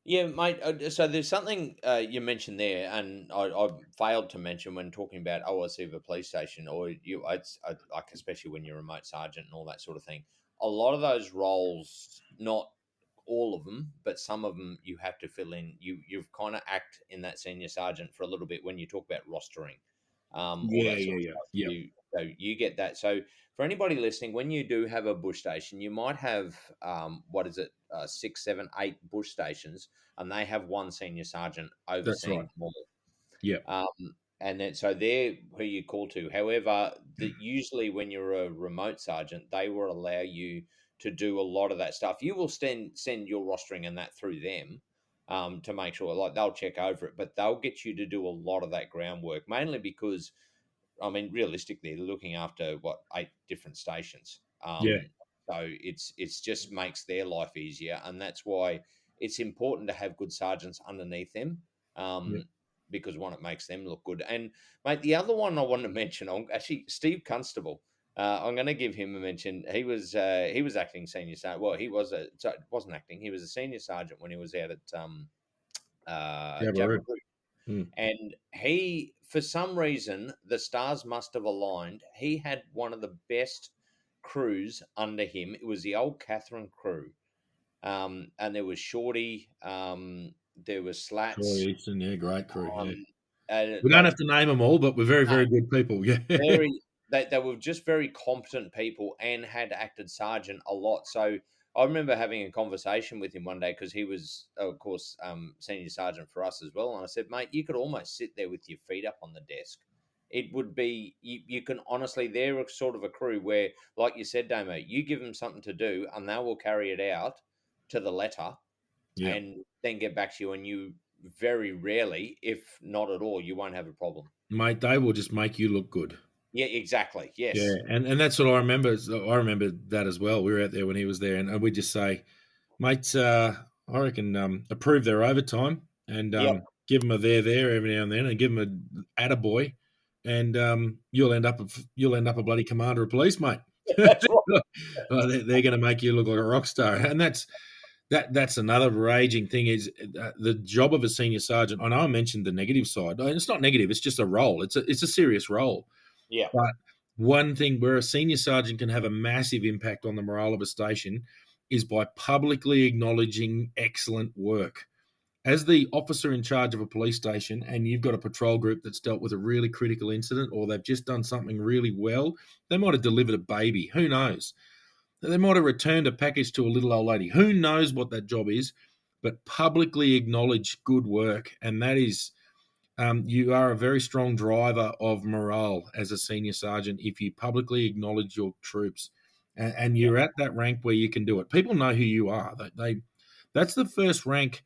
Yeah, mate. So there's something you mentioned there, and I failed to mention when talking about OSC of a police station, or like especially when you're a remote sergeant and all that sort of thing. A lot of those roles, not all of them, but some of them, you have to fill in. You've kind of act in that senior sergeant for a little bit when you talk about rostering, all Yeah, that yeah, sort of yeah, stuff. yeah. So you get that. So for anybody listening, when you do have a bush station, you might have what is it, 6, 7, 8 bush stations, and they have one senior sergeant That's right. overseeing them all. Yeah, And then so they're who you call to. However, usually when you're a remote sergeant, they will allow you to do a lot of that stuff. You will send your rostering and that through them to make sure, like they'll check over it, but they'll get you to do a lot of that groundwork, mainly because I mean, realistically, they're looking after what 8 different stations. yeah, So it's just makes their life easier, and that's why it's important to have good sergeants underneath them. yeah. Um, because one, it makes them look good. And mate, the other one I wanted to mention, actually, Steve Constable. I'm going to give him a mention. He was acting senior sergeant. Well, wasn't acting. He was a senior sergeant when he was out at Jabaroo. Jabiru. Mm. And he, for some reason, the stars must have aligned. He had one of the best crews under him. It was the old Catherine crew. And there was Shorty, there was Troy Slats. Easton, yeah, great crew. Yeah, Um, we don't like have to name them all, but we're very, very good people. Yeah, very they were just very competent people and had acted sergeant a lot. So I remember having a conversation with him one day because he was, of course, senior sergeant for us as well. And I said, mate, you could almost sit there with your feet up on the desk. It would be you can honestly, they're a sort of a crew where, like you said, Damo, you give them something to do and they will carry it out to the letter yeah, and then get back to you. And you very rarely, if not at all, you won't have a problem. mate. They will just make you look good. Yeah, exactly. Yeah, Yes. and that's what I remember. I remember that as well. We were out there when he was there, and we'd just say, mate, I reckon approve their overtime and Yep. give them a there every now and then, and give them a attaboy and you'll end up a bloody commander of police, mate. That's right. They're going to make you look like a rock star, and that's another raging thing is the job of a senior sergeant. I know I mentioned the negative side. It's not negative. It's just a role. It's a serious role. Yeah. But one thing where a senior sergeant can have a massive impact on the morale of a station is by publicly acknowledging excellent work. As the officer in charge of a police station, and you've got a patrol group that's dealt with a really critical incident, or they've just done something really well, they might have delivered a baby. Who knows? They might have returned a package to a little old lady. Who knows what that job is? But publicly acknowledge good work, and that is you are a very strong driver of morale as a senior sergeant if you publicly acknowledge your troops, and Yeah. you're at that rank where you can do it. People know who you are. That's the first rank.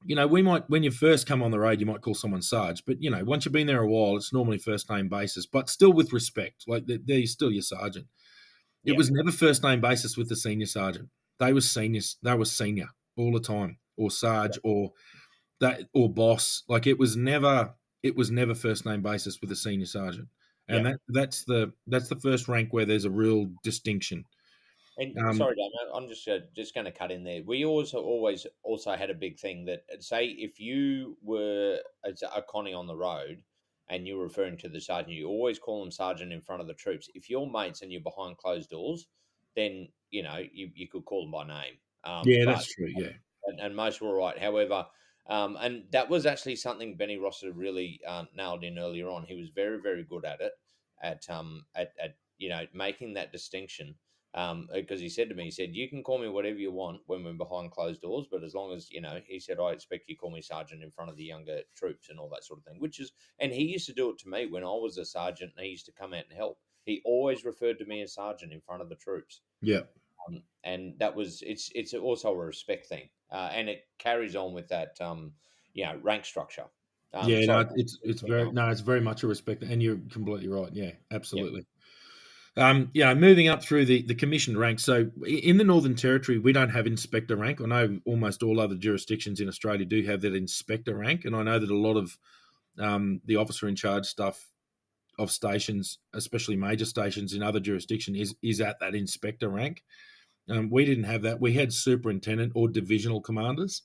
We might, when you first come on the road, you might call someone Sarge, but once you've been there a while, it's normally first name basis, but still with respect. Like they're still your sergeant. It Yeah. was never first name basis with the senior sergeant. They were seniors. They were senior all the time, or Sarge, or that, or boss. Like it was never first name basis with a senior sergeant, and Yeah. that's the first rank where there's a real distinction. And Um, sorry, Dan, I'm just going to cut in there. We also always also had a big thing that say if you were a Connie on the road and you're referring to the sergeant, you always call him sergeant in front of the troops. If you're mates and you're behind closed doors, then you could call them by name. yeah, But that's true. Yeah, and most were right. However, and that was actually something Benny Rosser really nailed in earlier on. He was very, very good at it, at making that distinction. Because he said to me, he said, "You can call me whatever you want when we're behind closed doors, but as long as he said, I expect you call me sergeant in front of the younger troops and all that sort of thing." And he used to do it to me when I was a sergeant, and he used to come out and help. He always referred to me as sergeant in front of the troops. yeah, And that was it's also a respect thing, and it carries on with that rank structure. yeah. No, Sorry, it's keep very going. no, it's very much a respect, and you're completely right. Yeah, Yep. absolutely. Moving up through the commissioned ranks. So in the Northern Territory, we don't have inspector rank. I know almost all other jurisdictions in Australia do have that inspector rank, and I know that a lot of the officer in charge stuff of stations, especially major stations in other jurisdictions, is at that inspector rank. We didn't have that. We had superintendent or divisional commanders,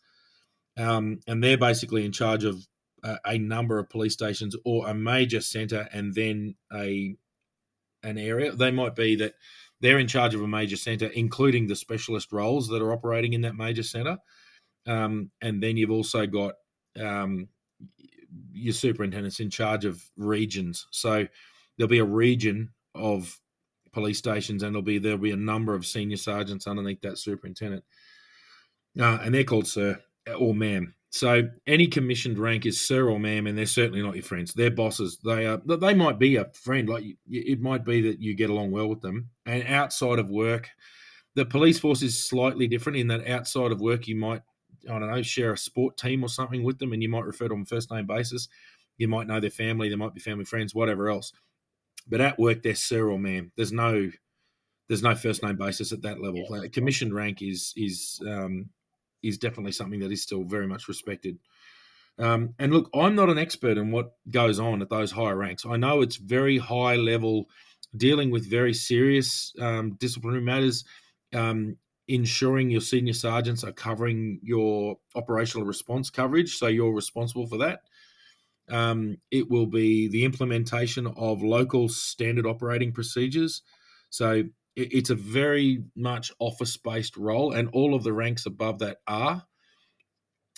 and they're basically in charge of a number of police stations or a major centre, and then an area. They might be that they're in charge of a major centre, including the specialist roles that are operating in that major centre. And then you've also got um, your superintendents in charge of regions. So there'll be a region of police stations, and there'll be a number of senior sergeants underneath that superintendent, and they're called sir or ma'am. So any commissioned rank is sir or ma'am, and they're certainly not your friends. They're bosses. They might be a friend. Like it might be that you get along well with them. And outside of work, the police force is slightly different in that outside of work, you might, I don't know, share a sport team or something with them, and you might refer to them on first name basis. You might know their family. There might be family friends, whatever else. But at work, they're sir or ma'am. There's no first name basis at that level. Yeah, Commissioned rank is definitely something that is still very much respected. And look, I'm not an expert in what goes on at those higher ranks. I know it's very high level, dealing with very serious disciplinary matters, ensuring your senior sergeants are covering your operational response coverage, so you're responsible for that. It will be the implementation of local standard operating procedures. So it's a very much office based role, and all of the ranks above that are.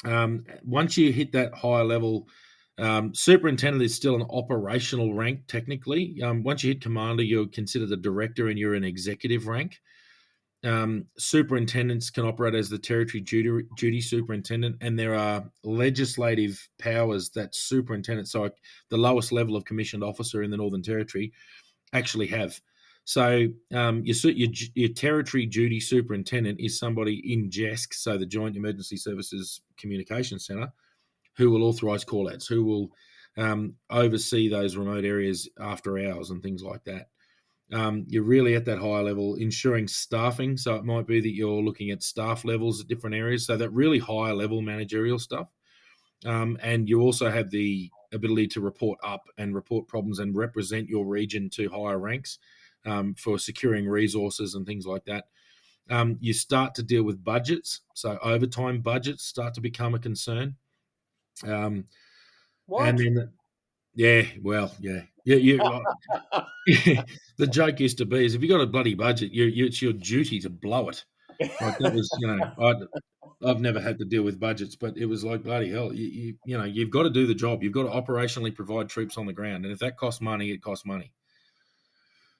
Once you hit that higher level, superintendent is still an operational rank technically. Once you hit commander, you're considered a director and you're an executive rank. Superintendents can operate as the territory duty superintendent, and there are legislative powers that superintendents, so the lowest level of commissioned officer in the Northern Territory, actually have. So your territory duty superintendent is somebody in JESC, so the Joint Emergency Services Communication Centre, who will authorise call-outs, who will oversee those remote areas after hours and things like that. You're really at that higher level, ensuring staffing. So it might be that you're looking at staff levels at different areas. So that really higher level managerial stuff. And you also have the ability to report up and report problems and represent your region to higher ranks for securing resources and things like that. You start to deal with budgets, so overtime budgets start to become a concern. Um, and What? then, yeah, well, yeah. The joke used to be is if you got a bloody budget, it's your duty to blow it. Like that was, I've never had to deal with budgets, but it was like bloody hell. You've got to do the job. You've got to operationally provide troops on the ground, and if that costs money, it costs money.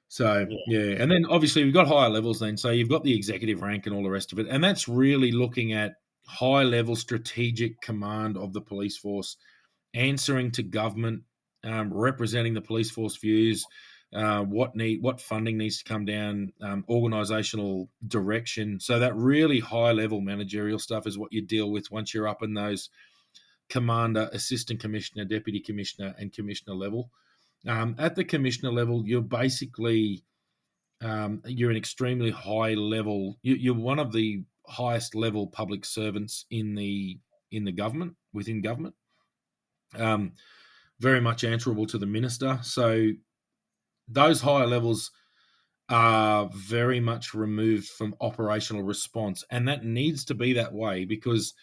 So Yeah, yeah, and then obviously we've got higher levels. Then so you've got the executive rank and all the rest of it, and that's really looking at high level strategic command of the police force, answering to government, representing the police force views, what funding needs to come down, organisational direction. So that really high level managerial stuff is what you deal with once you're up in those commander, assistant commissioner, deputy commissioner, and commissioner level. At the commissioner level, you're basically you're an extremely high level. You're one of the highest level public servants in the government within government. Um, very much answerable to the minister. So those higher levels are very much removed from operational response, and that needs to be that way because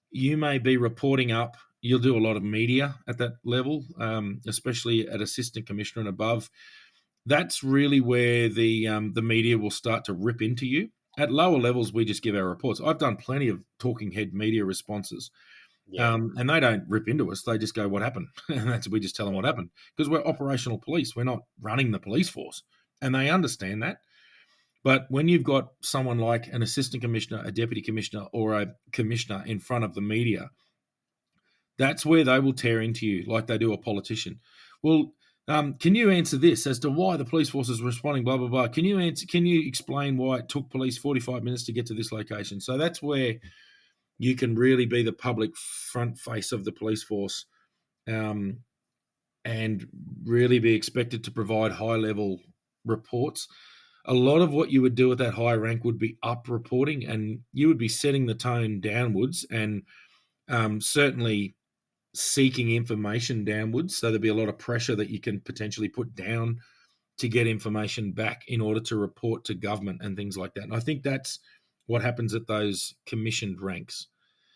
you may be reporting up. You'll do a lot of media at that level, especially at assistant commissioner and above. That's really where the media will start to rip into you. At lower levels, we just give our reports. I've done plenty of talking head media responses, yeah, and they don't rip into us. They just go, "What happened?" And we just tell them what happened because we're operational police. We're not running the police force, and they understand that. But when you've got someone like an assistant commissioner, a deputy commissioner, or a commissioner in front of the media, that's where they will tear into you like they do a politician. Well, can you answer this as to why the police force is responding? Blah blah blah. Can you answer? Can you explain why it took police 45 minutes to get to this location? So that's where you can really be the public front face of the police force, um, and really be expected to provide high level reports. A lot of what you would do at that high rank would be up reporting, and you would be setting the tone downwards, and certainly seeking information downwards. So there'd be a lot of pressure that you can potentially put down to get information back in order to report to government and things like that. And I think that's what happens at those commissioned ranks.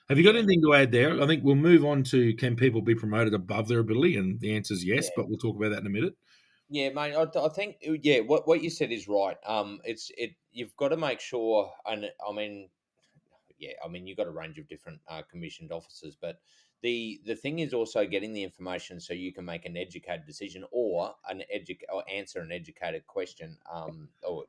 Have you got yeah, anything to add there? I think we'll move on to can people be promoted above their ability? And the answer is yes, yeah. but we'll talk about that in a minute. Yeah, mate. I think yeah. What you said is right. You've got to make sure, and I mean, yeah, I mean, you've got a range of different commissioned officers, but the thing is also getting the information so you can make an educated decision or or answer an educated question, or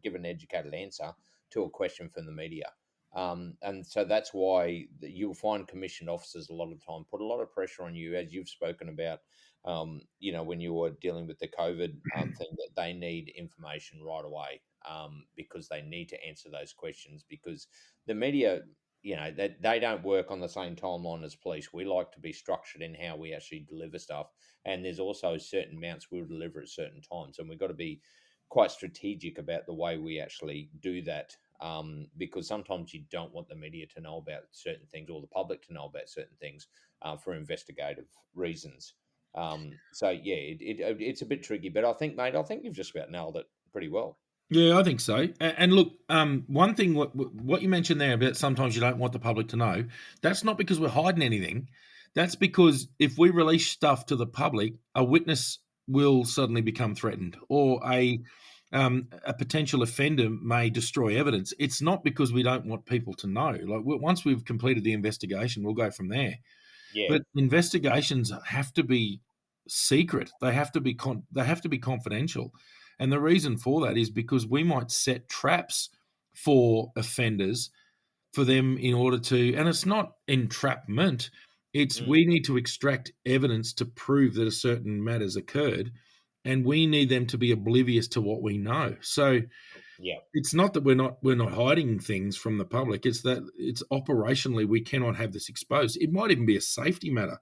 give an educated answer to a question from the media. And so that's why you'll find commissioned officers a lot of time put a lot of pressure on you, as you've spoken about. When you were dealing with the COVID thing, that they need information right away, because they need to answer those questions because the media, that they don't work on the same timeline as police. We like to be structured in how we actually deliver stuff, and there's also certain amounts we'll deliver at certain times, and we've got to be quite strategic about the way we actually do that. Because sometimes you don't want the media to know about certain things or the public to know about certain things for investigative reasons. So yeah, it's a bit tricky, but I think, mate, I think you've just about nailed it pretty well. Yeah, I think so. And look, one thing what you mentioned there about sometimes you don't want the public to know, that's not because we're hiding anything. That's because if we release stuff to the public, a witness will suddenly become threatened, or a potential offender may destroy evidence. It's not because we don't want people to know. Like once we've completed the investigation, we'll go from there. Yeah, But investigations have to be secret. They have to be they have to be confidential. And the reason for that is because we might set traps for offenders for them in order to, and it's not entrapment. It's mm, we need to extract evidence to prove that a certain matter's occurred, and we need them to be oblivious to what we know. So yeah, it's not that we're not hiding things from the public. It's that it's operationally we cannot have this exposed. It might even be a safety matter.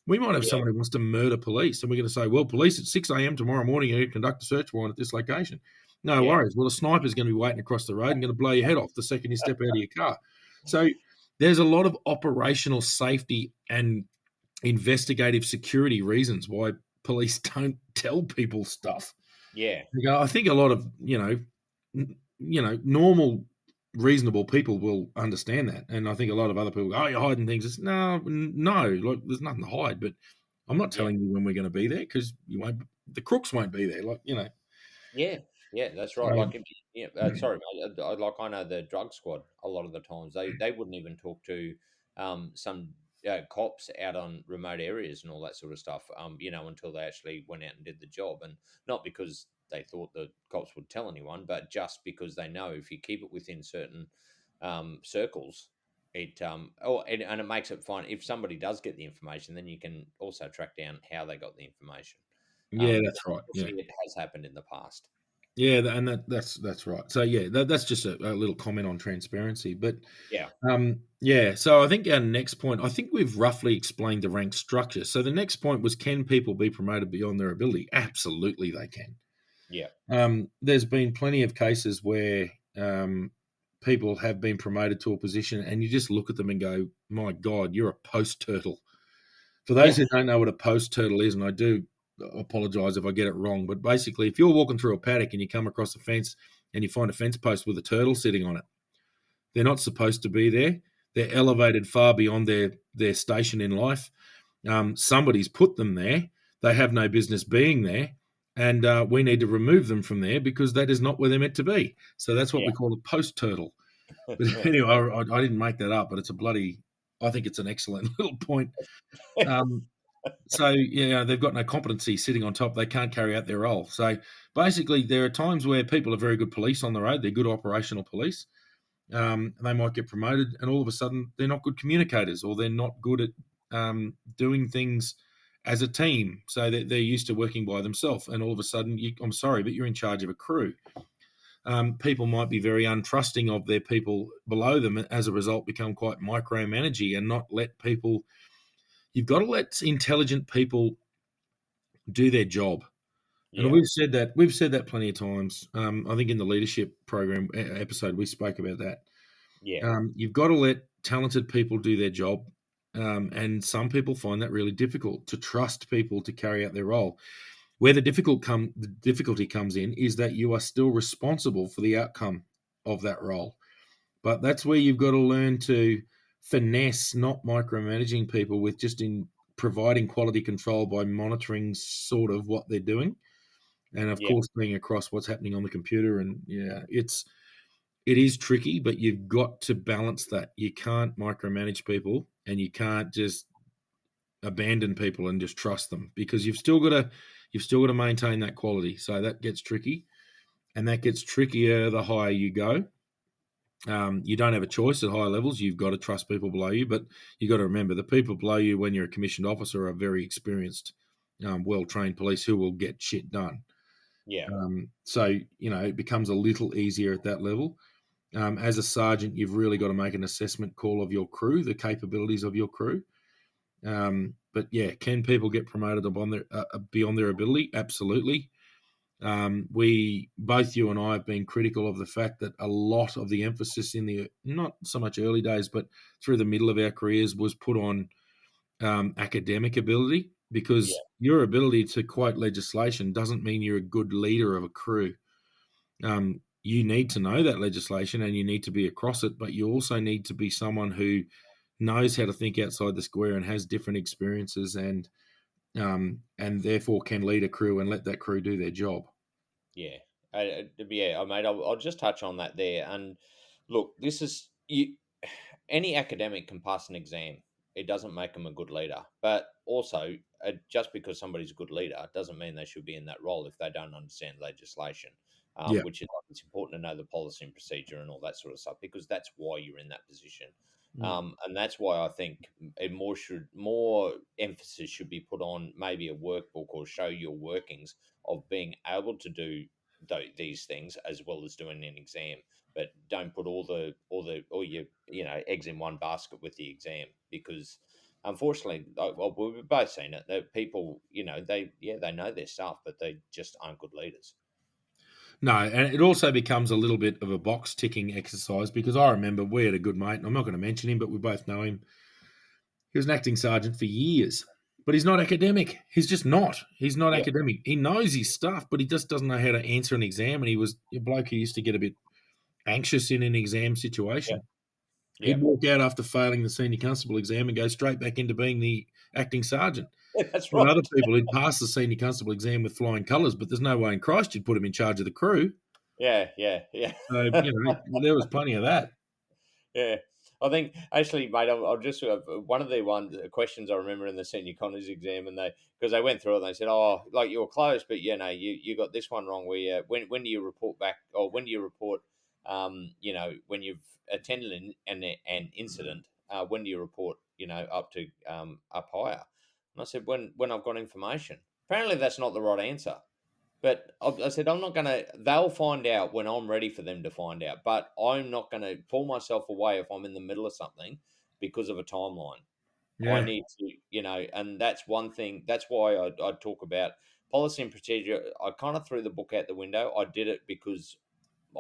We might have yeah, someone who wants to murder police, and we're going to say, well, police at 6 a.m. tomorrow morning are going to conduct a search warrant at this location. No yeah, worries. Well, a sniper's going to be waiting across the road and going to blow your head off the second you step out of your car. So there's a lot of operational safety and investigative security reasons why police don't tell people stuff. Yeah. I think a lot of normal, reasonable people will understand that, and I think a lot of other people go, "Oh, you're hiding things." It's no, like there's nothing to hide. But I'm not Yeah. telling you when we're going to be there because you won't. The crooks won't be there. Yeah, yeah, that's right. So Like, if you, yeah, sorry, mate. Like, I know the drug squad. A lot of the times, they wouldn't even talk to some cops out on remote areas and all that sort of stuff. Until they actually went out and did the job, and not because they thought the cops would tell anyone, but just because they know if you keep it within certain circles, and it makes it fine. If somebody does get the information, then you can also track down how they got the information. yeah, Because that's right. Yeah. obviously it has happened in the past. Yeah, and that's right. So yeah, that's just a little comment on transparency. But Yeah, yeah, so I think our next point, I think we've roughly explained the rank structure. So the next point was, can people be promoted beyond their ability? Absolutely, they can. yeah, There's been plenty of cases where people have been promoted to a position, and you just look at them and go, "My God, you're a post turtle." For those yeah, who don't know what a post turtle is, and I do apologize if I get it wrong, but basically, if you're walking through a paddock and you come across a fence and you find a fence post with a turtle sitting on it, they're not supposed to be there. They're elevated far beyond their station in life. Somebody's put them there. They have no business being there, and we need to remove them from there because that is not where they're meant to be. So that's what yeah, we call a post turtle. But anyway, I didn't make that up, but it's a bloody. I think it's an excellent little point. Um, so yeah, they've got no competency sitting on top. They can't carry out their role. So basically, there are times where people are very good police on the road. They're good operational police. They might get promoted, and all of a sudden, they're not good communicators, or they're not good at doing things as a team. So they're used to working by themselves, and all of a sudden, I'm sorry, but you're in charge of a crew. People might be very untrusting of their people below them, and as a result, become quite micromanagey and not let people. You've got to let intelligent people do their job. And yeah, we've said that plenty of times. I think in the leadership program episode we spoke about that. yeah, You've got to let talented people do their job, and some people find that really difficult to trust people to carry out their role. Where the difficulty comes in is that you are still responsible for the outcome of that role. But that's where you've got to learn to finesse, not micromanaging people with just in providing quality control by monitoring sort of what they're doing, and of yeah, course being across what's happening on the computer. And yeah, it is tricky, but you've got to balance that. You can't micromanage people, and you can't just abandon people and just trust them, because you've still got to maintain that quality. So that gets tricky, and that gets trickier the higher you go. You don't have a choice at higher levels. You've got to trust people below you, but you've got to remember the people below you, when you're a commissioned officer, are very experienced, well-trained police who will get shit done. yeah, So it becomes a little easier at that level. As a sergeant, you've really got to make an assessment call of your crew, the capabilities of your crew. But yeah, can people get promoted beyond their ability? Absolutely. We both, you and I, have been critical of the fact that a lot of the emphasis in the not so much early days, but through the middle of our careers, was put on academic ability, yeah, because your ability to quote legislation doesn't mean you're a good leader of a crew. You need to know that legislation and you need to be across it, but you also need to be someone who knows how to think outside the square and has different experiences, and therefore can lead a crew and let that crew do their job. yeah. Yeah, mate. I'll just touch on that there. And look, this is you. Any academic can pass an exam. It doesn't make them a good leader. But also, just because somebody's a good leader doesn't mean they should be in that role if they don't understand legislation. Yeah. Which is like, it's important to know the policy and procedure and all that sort of stuff, because that's why you're in that position. Mm. And that's why I think more emphasis should be put on maybe a workbook or show your workings of being able to do these things as well as doing an exam. But don't put all your eggs in one basket with the exam, because unfortunately, well, we've both seen it. That people, they know their stuff, but they just aren't good leaders. No, and it also becomes a little bit of a box ticking exercise, because I remember we had a good mate, and I'm not going to mention him, but we both know him. He was an acting sergeant for years, but he's not academic. He's just not. He's not Yeah, academic. He knows his stuff, but he just doesn't know how to answer an exam. And he was a bloke who used to get a bit anxious in an exam yeah, situation. yeah. He'd walk out after failing the senior constable exam and go straight back into being the acting sergeant. Yeah, that's There are right. other people who'd pass the senior constable exam with flying colours, but there's no way in Christ you'd put him in charge of the crew. Yeah, yeah, yeah. So, there was plenty of that. Yeah, I think actually, mate, I'll just one of the questions I remember in the senior connors exam, and they because they went through it, and they said, "Oh, like you were close, but you got this one wrong. When do you report back, or when do you report, when you've attended an incident, when do you report, up to up higher?" And I said, "When I've got information." Apparently, that's not the right answer. But I said, I'm not going to, they'll find out when I'm ready for them to find out. But I'm not going to pull myself away if I'm in the middle of something because of a timeline. I Yeah. need to, and that's one thing. That's why I talk about policy and procedure. I kind of threw the book out the window. I did it because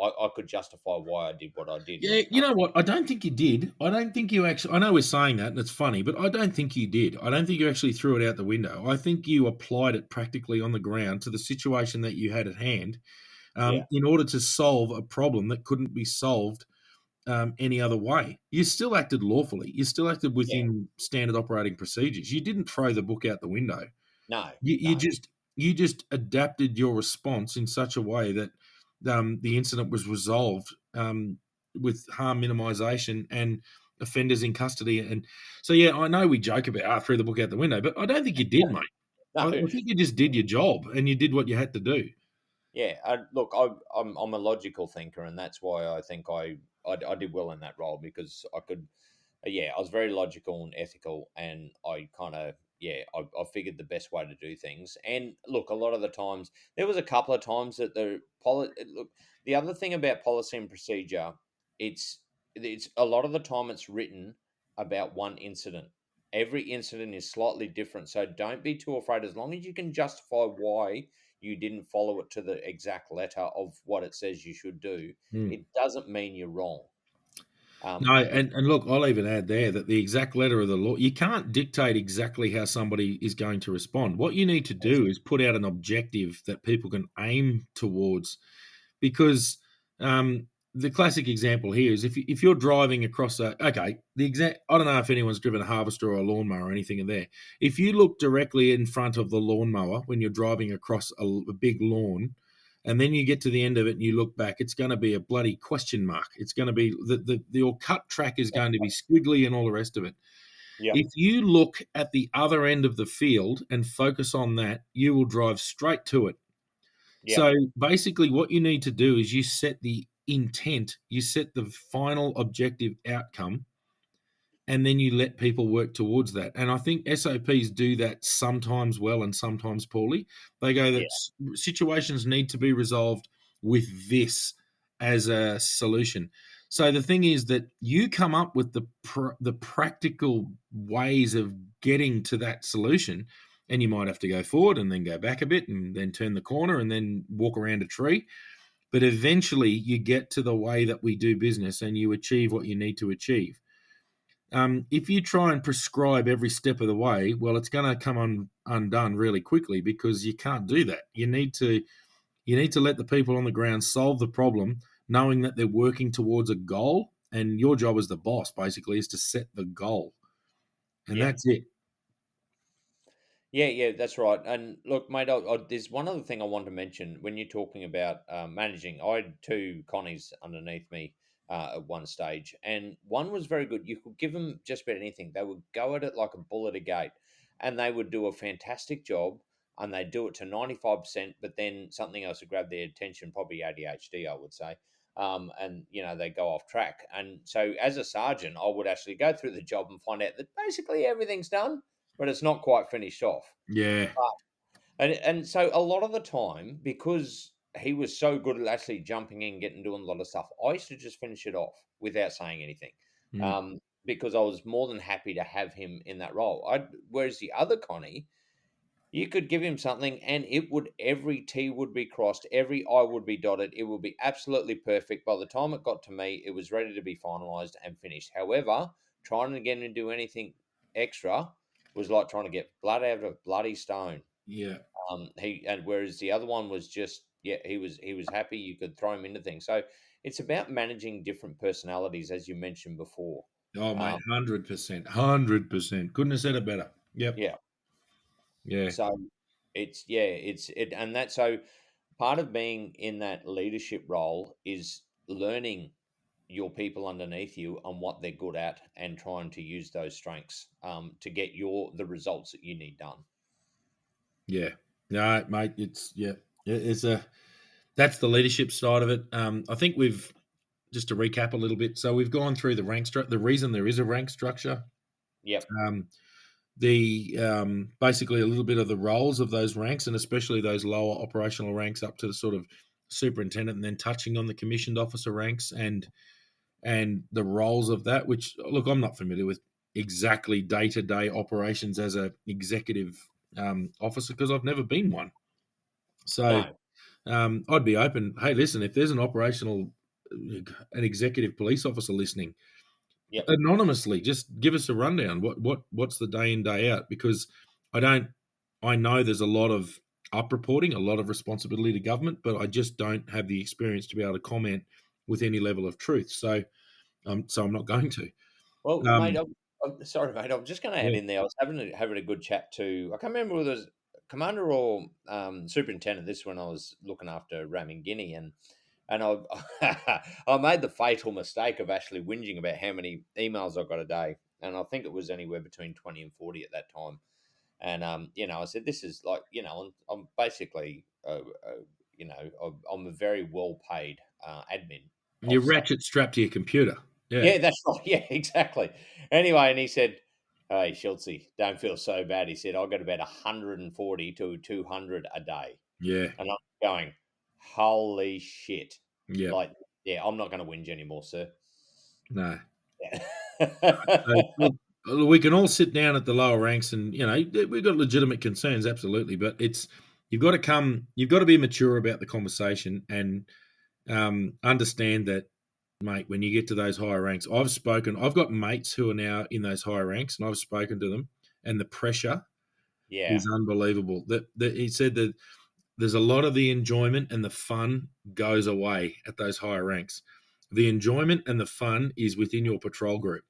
I could justify why I did what I did. Yeah, you know what? I don't think you did. I don't think you actually. I know we're saying that, and it's funny, but I don't think you did. I don't think you actually threw it out the window. I think you applied it practically on the ground to the situation that you had at hand, Yeah, in order to solve a problem that couldn't be solved any other way. You still acted lawfully. You still acted yeah. within standard operating procedures. You didn't throw the book out the window. No, You no. just adapted your response in such a way that the incident was resolved with harm minimisation and offenders in custody. And so, yeah, I know we joke about threw the book out the window, but I don't think you did, mate. I No. think you just did your job and you did what you had to do. Yeah, look, I'm a logical thinker, and that's why I think I did well in that role because I could, yeah, I was very logical and ethical, and I kind of, yeah, I figured the best way to do things. And look, a lot of the times, there was a couple of times that look, the other thing about policy and procedure, it's a lot of the time it's written about one incident. Every incident is slightly different, so don't be too afraid. As long as you can justify why you didn't follow it to the exact letter of what it says you should do, Mm. it doesn't mean you're wrong. No, It, and look, I'll even add there that the exact letter of the law, you can't dictate exactly how somebody is going to respond. What you need to do is put out an objective that people can aim towards, because the classic example here is if you're driving across I don't know if anyone's driven a harvester or a lawnmower or anything in there. If you look directly in front of the lawnmower when you're driving across a big lawn, and then you get to the end of it and you look back, it's going to be a bloody question mark. It's going to be your cut track is going to be squiggly and all the rest of it. yeah, If you look at the other end of the field and focus on that, you will drive straight to it. yeah, So basically, what you need to do is you set the intent, you set the final objective outcome, and then you let people work towards that. And I think SOPs do that sometimes well and sometimes poorly. They go that yeah, situations need to be resolved with this as a solution. So the thing is that you come up with the practical ways of getting to that solution, and you might have to go forward and then go back a bit and then turn the corner and then walk around a tree. But eventually, you get to the way that we do business, and you achieve what you need to achieve. If you try and prescribe every step of the way, well, it's going to come undone really quickly, because you can't do that. You need to let the people on the ground solve the problem, knowing that they're working towards a goal, and your job as the boss basically is to set the goal, and yeah. that's it. Yeah, yeah, that's right. And look, mate, there's one other thing I want to mention when you're talking about managing. I had two Connies underneath me at one stage, and one was very good. You could give them just about anything; they would go at it like a bull at a gate, and they would do a fantastic job, and they'd do it to 95%. But then something else would grab their attention, probably ADHD, I would say. And they go off track. And so, as a sergeant, I would actually go through the job and find out that basically everything's done, but it's not quite finished off. Yeah, And so a lot of the time, because he was so good at actually jumping in, getting doing a lot of stuff, I used to just finish it off without saying anything, mm, because I was more than happy to have him in that role. Whereas the other Connie, you could give him something, and every T would be crossed, every I would be dotted. It would be absolutely perfect. By the time it got to me, it was ready to be finalized and finished. However, trying to get him to do anything extra was like trying to get blood out of a bloody stone. Yeah. Whereas the other one was just, yeah, he was happy. You could throw him into things. So it's about managing different personalities, as you mentioned before. Oh, mate, Um, 100%. 100%. Couldn't have said it better. Yep. yeah. Yeah. So and that's so part of being in that leadership role is learning your people underneath you and what they're good at and trying to use those strengths to get the results that you need done. Yeah. No, mate, it's, yeah. It's a, that's the leadership side of it. I think we've, just to recap a little bit, so we've gone through the rank structure, the reason there is a rank structure, Yep. um, the basically a little bit of the roles of those ranks, and especially those lower operational ranks up to the sort of superintendent, and then touching on the commissioned officer ranks and the roles of that. Which, look, I'm not familiar with exactly day to day operations as a executive officer because I've never been one. So No. I'd be open. Hey, listen, if there's an executive police officer listening, Yep. anonymously, just give us a rundown. What's the day in day out? Because I don't. I know there's a lot of up reporting, a lot of responsibility to government, but I just don't have the experience to be able to comment with any level of truth. So I'm not going to. Well, mate, Um, I'm sorry, mate. I'm just going to add yeah, in there. I was having a good chat to. I can't remember whether it was commander or superintendent. This when I was looking after Guinea, and I I made the fatal mistake of actually whinging about how many emails I got a day, and I think it was anywhere between 20 and 40 at that time. And I said this is like, I'm basically, I'm a very well paid admin you officer. ratchet strapped to your computer. Yeah, Yeah, that's right. Yeah, exactly. Anyway, and he said, "Hey, Schultzy, don't feel so bad." He said, "I got about 140 to 200 a day," yeah, and I'm going, "Holy shit!" yeah. Like, yeah, I'm not going to whinge anymore, sir. No. Yeah. So, look, we can all sit down at the lower ranks, and we've got legitimate concerns, absolutely. But you've got to be mature about the conversation and understand that, mate. When you get to those higher ranks, I've got mates who are now in those higher ranks, and I've spoken to them, and the pressure Yeah, is unbelievable. That he said that there's a lot of the enjoyment and the fun goes away at those higher ranks. The enjoyment and the fun is within your patrol group.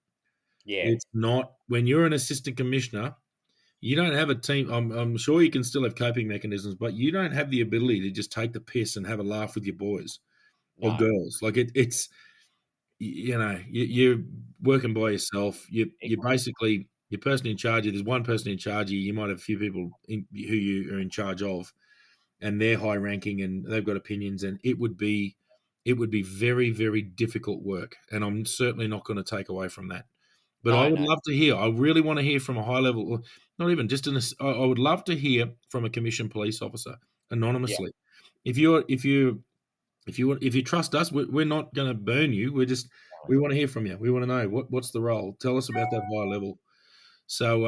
yeah, It's not when you're an assistant commissioner, you don't have a team. I'm sure you can still have coping mechanisms, but you don't have the ability to just take the piss and have a laugh with your boys or no, girls. Like it's you're working by yourself. You basically your person in charge. There's one person in charge of you. You might have a few people who you are in charge of, and they're high ranking and they've got opinions, and it would be very, very difficult work. And I'm certainly not going to take away from that. But I no, would no, love to hear. I really want to hear from a high level, or not even just I would love to hear from a commissioned police officer yeah, anonymously. If you trust us, we're not going to burn you. We want to hear from you. We want to know what's the role. Tell us about that high level. So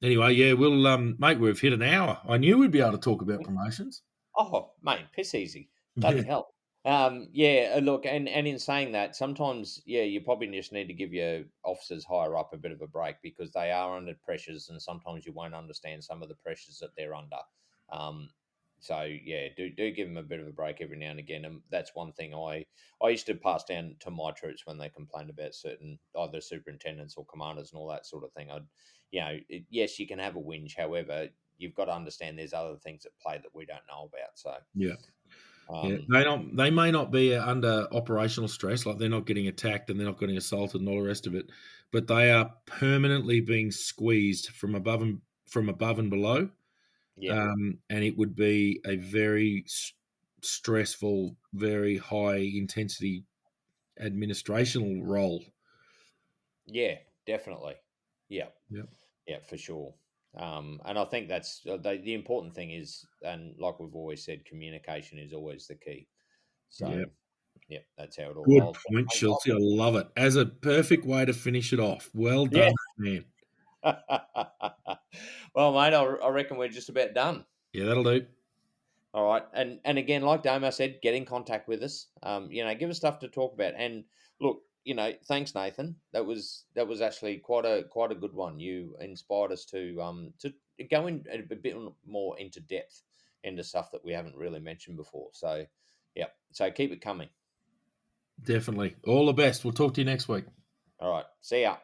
anyway, yeah, we'll mate. We've hit an hour. I knew we'd be able to talk about promotions. oh, mate, piss easy. Yeah, Bloody hell. Yeah, look, and in saying that, sometimes, yeah, you probably just need to give your officers higher up a bit of a break because they are under pressures, and sometimes you won't understand some of the pressures that they're under. Um, so yeah, do give them a bit of a break every now and again, and that's one thing I used to pass down to my troops when they complained about certain either superintendents or commanders and all that sort of thing. Yes, you can have a whinge, however, you've got to understand there's other things at play that we don't know about. So, yeah. Yeah, um, they may not be under operational stress, like they're not getting attacked and they're not getting assaulted and all the rest of it, but they are permanently being squeezed from above and below, yeah, and it would be a very stressful, very high intensity administrational role. yeah, definitely, yeah, Yeah, yeah, for sure. And I think that's the important thing is, and like we've always said, communication is always the key. yeah. So, yeah, that's how it all Good rolls. point, Schultz. I love it. As a perfect way to finish it off. Well Yeah. done, man. Well, mate, I reckon we're just about done. Yeah, that'll do. All right, and again, like Damo said, get in contact with us. Give us stuff to talk about. And look, thanks, Nathan. That was actually quite a good one. You inspired us to go in a bit more into depth into stuff that we haven't really mentioned before. So, yeah. So keep it coming. Definitely. All the best. We'll talk to you next week. All right. See ya.